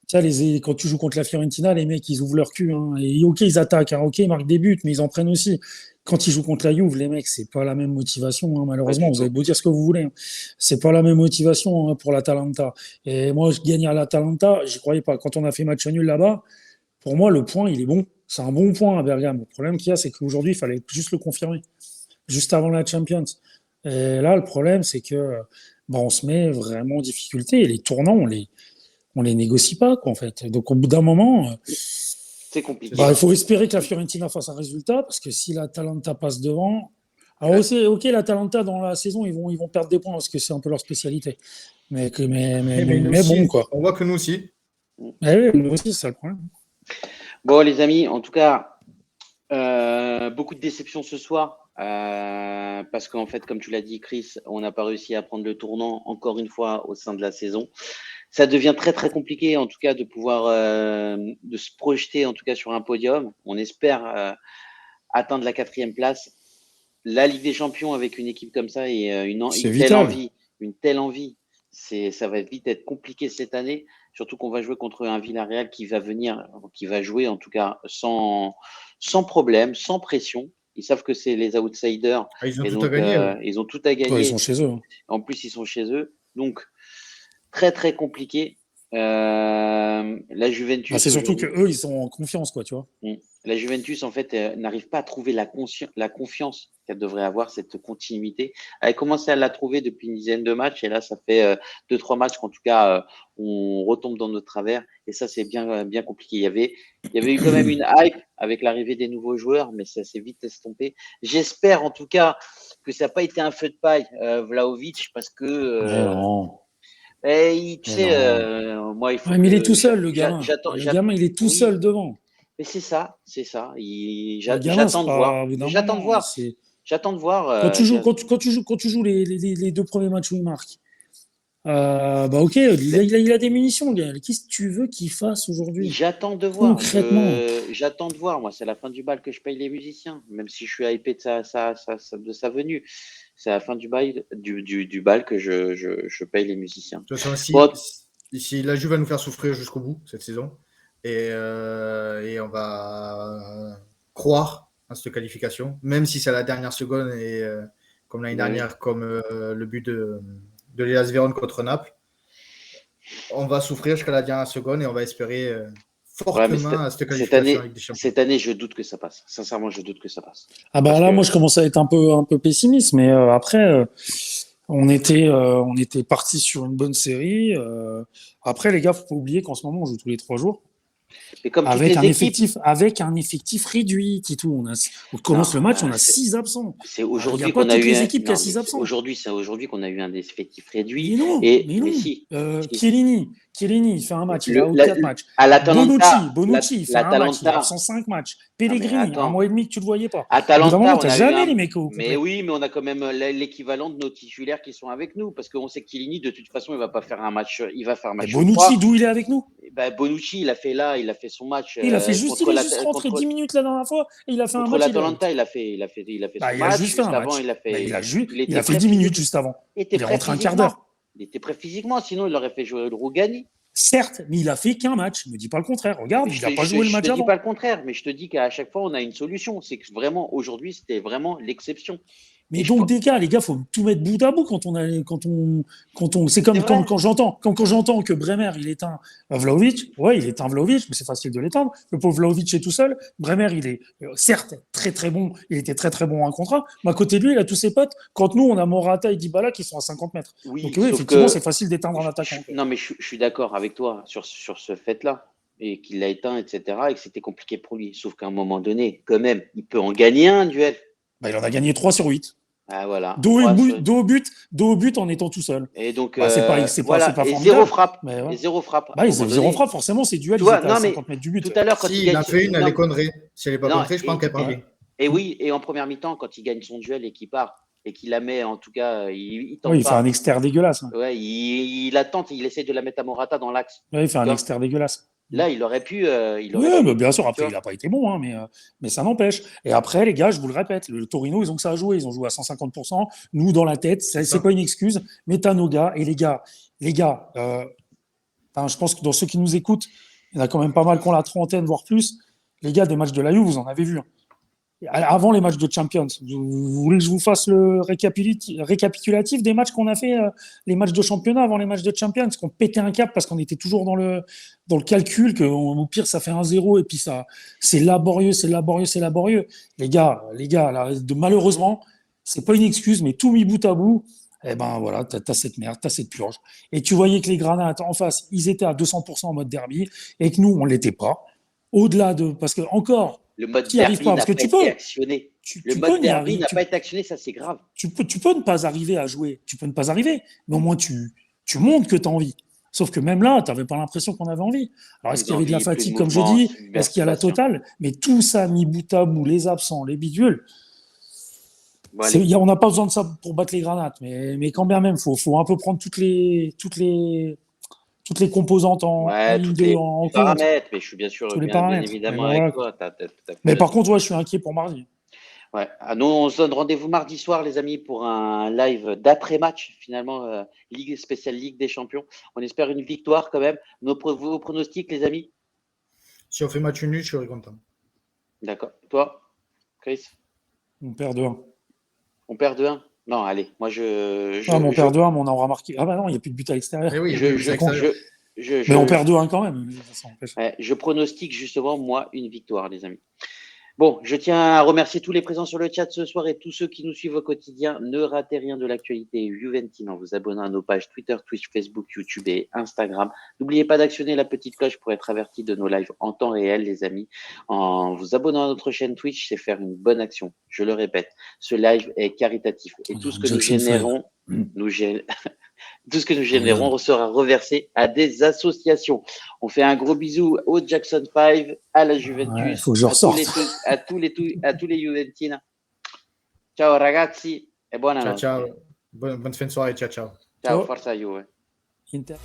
Tu sais, quand tu joues contre la Fiorentina, les mecs, ils ouvrent leur cul. Hein. Et ok, ils attaquent. Hein. Ok, ils marquent des buts, mais ils en prennent aussi. Quand ils jouent contre la Juve, les mecs, c'est pas la même motivation. Hein, malheureusement, vous avez beau dire ce que vous voulez. Hein. C'est pas la même motivation pour l'Atalanta. Et moi, je gagne à l'Atalanta, j'y croyais pas. Quand on a fait match nul là-bas, pour moi, le point, il est bon. C'est un bon point à Bergame. Le problème qu'il y a, c'est qu'aujourd'hui, il fallait juste le confirmer. Juste avant la Champions. Et là, le problème, c'est que on se met vraiment en difficulté. Et les tournants, on les négocie pas, quoi, en fait. Donc, au bout d'un moment, c'est compliqué. Il faut espérer que la Fiorentina fasse un résultat, parce que si l'Atalanta passe devant. Alors, aussi, ok, l'Atalanta, dans la saison, ils vont perdre des points, parce que c'est un peu leur spécialité. Mais aussi, bon, quoi. On voit que nous aussi. Oui, nous aussi, c'est ça le problème. Bon, les amis, en tout cas, beaucoup de déceptions ce soir. Parce qu'en fait, comme tu l'as dit, Chris, on n'a pas réussi à prendre le tournant encore une fois au sein de la saison. Ça devient très très compliqué en tout cas de pouvoir de se projeter en tout cas sur un podium. On espère atteindre la 4e place. La Ligue des Champions avec une équipe comme ça et une telle envie, ça va vite être compliqué cette année. Surtout qu'on va jouer contre un Villarreal qui va jouer en tout cas sans problème, sans pression. Ils savent que c'est les outsiders. Ils ont et tout donc, à gagner. ils ont tout à gagner. Ouais, ils sont chez eux. Hein. En plus, ils sont chez eux. Donc, très, très compliqué. La Juventus. Bah, c'est surtout que aujourd'hui- eux, ils sont en confiance, quoi, tu vois. La Juventus, en fait, n'arrive pas à trouver la confiance qu'elle devrait avoir, cette continuité. Elle a commencé à la trouver depuis une dizaine de matchs, et là, ça fait 2-3 matchs qu'en tout cas, on retombe dans notre travers, et ça, c'est bien compliqué. Il y avait eu quand même une hype avec l'arrivée des nouveaux joueurs, mais ça s'est vite estompé. J'espère, en tout cas, que ça n'a pas été un feu de paille, Vlahovic, parce que Mais non. tu Mais sais, non. moi, il faut Ouais, mais il est que tout seul, le gamin. j'attends, Le gamin, il est tout oui, seul devant. mais c'est ça, c'est ça. Le gamin, c'est J'attends de voir. pas au bout d'un J'attends de moment. voir. J'attends de voir. Quand tu joues les deux premiers matchs où il marque, bah ok, il a des munitions, le gars. Qu'est-ce que tu veux qu'il fasse aujourd'hui? J'attends de voir. Concrètement. J'attends de voir. Moi, c'est la fin du bal que je paye les musiciens, même si je suis hypé de de sa venue. C'est la fin du bal, du bal que je paye les musiciens. De toute façon, Bon, si la Juve va nous faire souffrir jusqu'au bout cette saison, et on va croire à cette qualification, même si c'est à la dernière seconde, et comme l'année Oui. dernière, comme le but de l'Hellas Vérone contre Naples, on va souffrir jusqu'à la dernière seconde et on va espérer ouais, mais fortement à cette qualification avec des champions. cette année, je doute que ça passe. Sincèrement, je doute que ça passe. Ah bah Parce là, que- moi, je commence à être un peu pessimiste, mais après, on était parti sur une bonne série. Après, les gars, faut pas oublier qu'en ce moment, on joue tous les 3 jours. Mais comme toutes Avec les équipes, avec un effectif réduit, Titou. On commence Non, le match, on a c'est- 6 absents. c'est Il n'y aujourd'hui a pas qu'on a toutes eu les un. équipes qui a Non, mais 6 absents. c'est aujourd'hui qu'on a eu un effectif réduit. Mais non, Mais mais non. si. Si. Chiellini, il fait un match, il est out 4 matchs. À l'Atalanta, Bonucci, il fait un match, il est absent 5 matchs. Pellegrini, attends. 1 mois et demi que tu ne le voyais pas. Au bout d'un Atalanta, moment, on tu n'as a eu jamais les mecs au Mais complet. oui, mais on a quand même l'équivalent de nos titulaires qui sont avec nous, parce qu'on sait que Chiellini, de toute façon, il va pas faire un match, il va faire un Et match Bonucci, froid. d'où il est avec nous? Bonucci, il a fait son match Il a fait juste, contre il est juste rentré 10 minutes la dernière fois et il a fait un contre match. l'Atalanta, il a fait Bah, son il a match. juste fait un Juste avant, match. il a Bah, fait, il était a fait prêt 10 minutes physiquement. juste avant. Il était Il est prêt rentré un quart d'heure. physiquement. Il était prêt physiquement, sinon il aurait fait jouer le Rougani. Certes, mais il a fait qu'un match. Ne dis pas le contraire. Regarde, il n'a pas Je joué le match te dis avant. pas le contraire, mais je te dis qu'à chaque fois, on a une solution. C'est que vraiment, aujourd'hui, c'était vraiment l'exception. Mais Et je donc, pense- les gars, faut tout mettre bout à bout c'est comme C'est vrai. quand j'entends que Bremer, il éteint Vlahovic. Ouais, il éteint Vlahovic, mais c'est facile de l'éteindre. Le pauvre Vlahovic est tout seul. Bremer, il est, certes, très, très bon. Il était très, très bon en contrat. Mais à côté de lui, il a tous ses potes. Quand nous, on a Morata et Dybala qui sont à 50 mètres. Oui, Donc, oui, sauf effectivement, que c'est facile d'éteindre un attaquant. non, mais je suis d'accord avec toi sur ce fait-là, et qu'il l'a éteint, etc., et que c'était compliqué pour lui. Sauf qu'à un moment donné, quand même, il peut en gagner un duel. Bah, il en a gagné 3 sur 8. Ah voilà. Dos Trois au but en étant tout seul. Et donc, Bah, c'est pas voilà. pas et formidable. zéro frappe. Mais ouais. Et zéro frappe. Bah, À un ils moment zéro donné. frappe, forcément, ces duels, Tu ils vois, étaient à non, mais 50 mètres du but. Tout à l'heure, quand Si, il il gagne. a fait une, elle Non, est connerie. Si elle n'est pas non, contrée, je pense qu'elle part bien. et oui, et en première mi-temps, quand il gagne son duel et qu'il part, et qu'il la met, en tout cas, il tente Oui, il fait pas. un externe dégueulasse. Ouais, il attend, il essaie de la mettre à Morata dans l'axe. Ouais, il fait un Tu vois. externe dégueulasse. Là, il aurait pu. Oui, bah, bien sûr, tu après, vois. il n'a pas été bon, hein, mais ça n'empêche. Et après, les gars, je vous le répète, le Torino, ils ont que ça à jouer. Ils ont joué à 150%. Nous, dans la tête, c'est pas une excuse, mais t'as nos gars. Et les gars, je pense que dans ceux qui nous écoutent, il y en a quand même pas mal qui ont la trentaine, voire plus. Les gars, des matchs de la Juve, vous en avez vu. Hein. Avant les matchs de Champions, vous voulez que je vous fasse le récapitulatif des matchs qu'on a fait, les matchs de championnat avant les matchs de Champions, qu'on pétait un cap parce qu'on était toujours dans le calcul, que au pire ça fait 1-0 et puis ça, c'est laborieux. Les gars, là, malheureusement, c'est pas une excuse, mais tout mis bout à bout, eh ben voilà, t'as cette merde, t'as cette purge. Et tu voyais que les Granates en face, ils étaient à 200% en mode derby et que nous, on l'était pas. Au-delà de, parce que encore, Le mode qui arrive derby pas, n'a parce que pas tu été peux. actionné. Tu Le peux mode y derby arriver, n'a pas été actionné, ça c'est grave. tu peux ne pas arriver à jouer, tu peux ne pas arriver, mais au moins tu montres que tu as envie. Sauf que même là, tu n'avais pas l'impression qu'on avait envie. Alors, est-ce qu'il y avait de la Plus d'envie, plus fatigue, de comme je mouvement, dis? plus Est-ce qu'il y a la Sébastien. totale? Mais tout ça mis bout à bout, les absents, les bidules, Bon, allez. on n'a pas besoin de ça pour battre les Granates. Mais quand bien même, faut un peu prendre toutes les composantes en Ouais, ligne tous de, les en compte. paramètres, mais je suis bien sûr, Tous les bien paramètres. évidemment Mais avec voilà. toi. T'as tout à fait Mais par raison. contre, ouais, je suis inquiet pour mardi. Ouais. Ah, nous, on se donne rendez-vous mardi soir, les amis, pour un live d'après-match, finalement, Ligue spéciale Ligue des Champions. On espère une victoire quand même. Vos pronostics, les amis? Si on fait match nul, je serai content. D'accord. Toi, Chris? On perd 2-1. On perd 2-1? Non, allez. Moi, Non, mais on perd 2-1, mais on en aura marqué. Ah bah non, il n'y a plus de but à l'extérieur. Eh oui, je- c'est je- extérieur. Mais on perd 2-1 quand même. Ça empêche. Je pronostique justement, moi, une victoire, les amis. Bon, je tiens à remercier tous les présents sur le chat ce soir et tous ceux qui nous suivent au quotidien. Ne ratez rien de l'actualité juventine en vous abonnant à nos pages Twitter, Twitch, Facebook, YouTube et Instagram. N'oubliez pas d'actionner la petite cloche pour être averti de nos lives en temps réel, les amis. En vous abonnant à notre chaîne Twitch, c'est faire une bonne action. Je le répète, ce live est caritatif et tout ce que nous générons, tout ce que nous générons sera reversé à des associations. On fait un gros bisou au Jackson 5, à la Juventus, faut que je ressorte. à tous les Juventines. Ciao ragazzi e buonanotte. Ciao, ciao. Bonne fin de soirée. Ciao, ciao. Ciao, Ciao. forza Juve. Inter.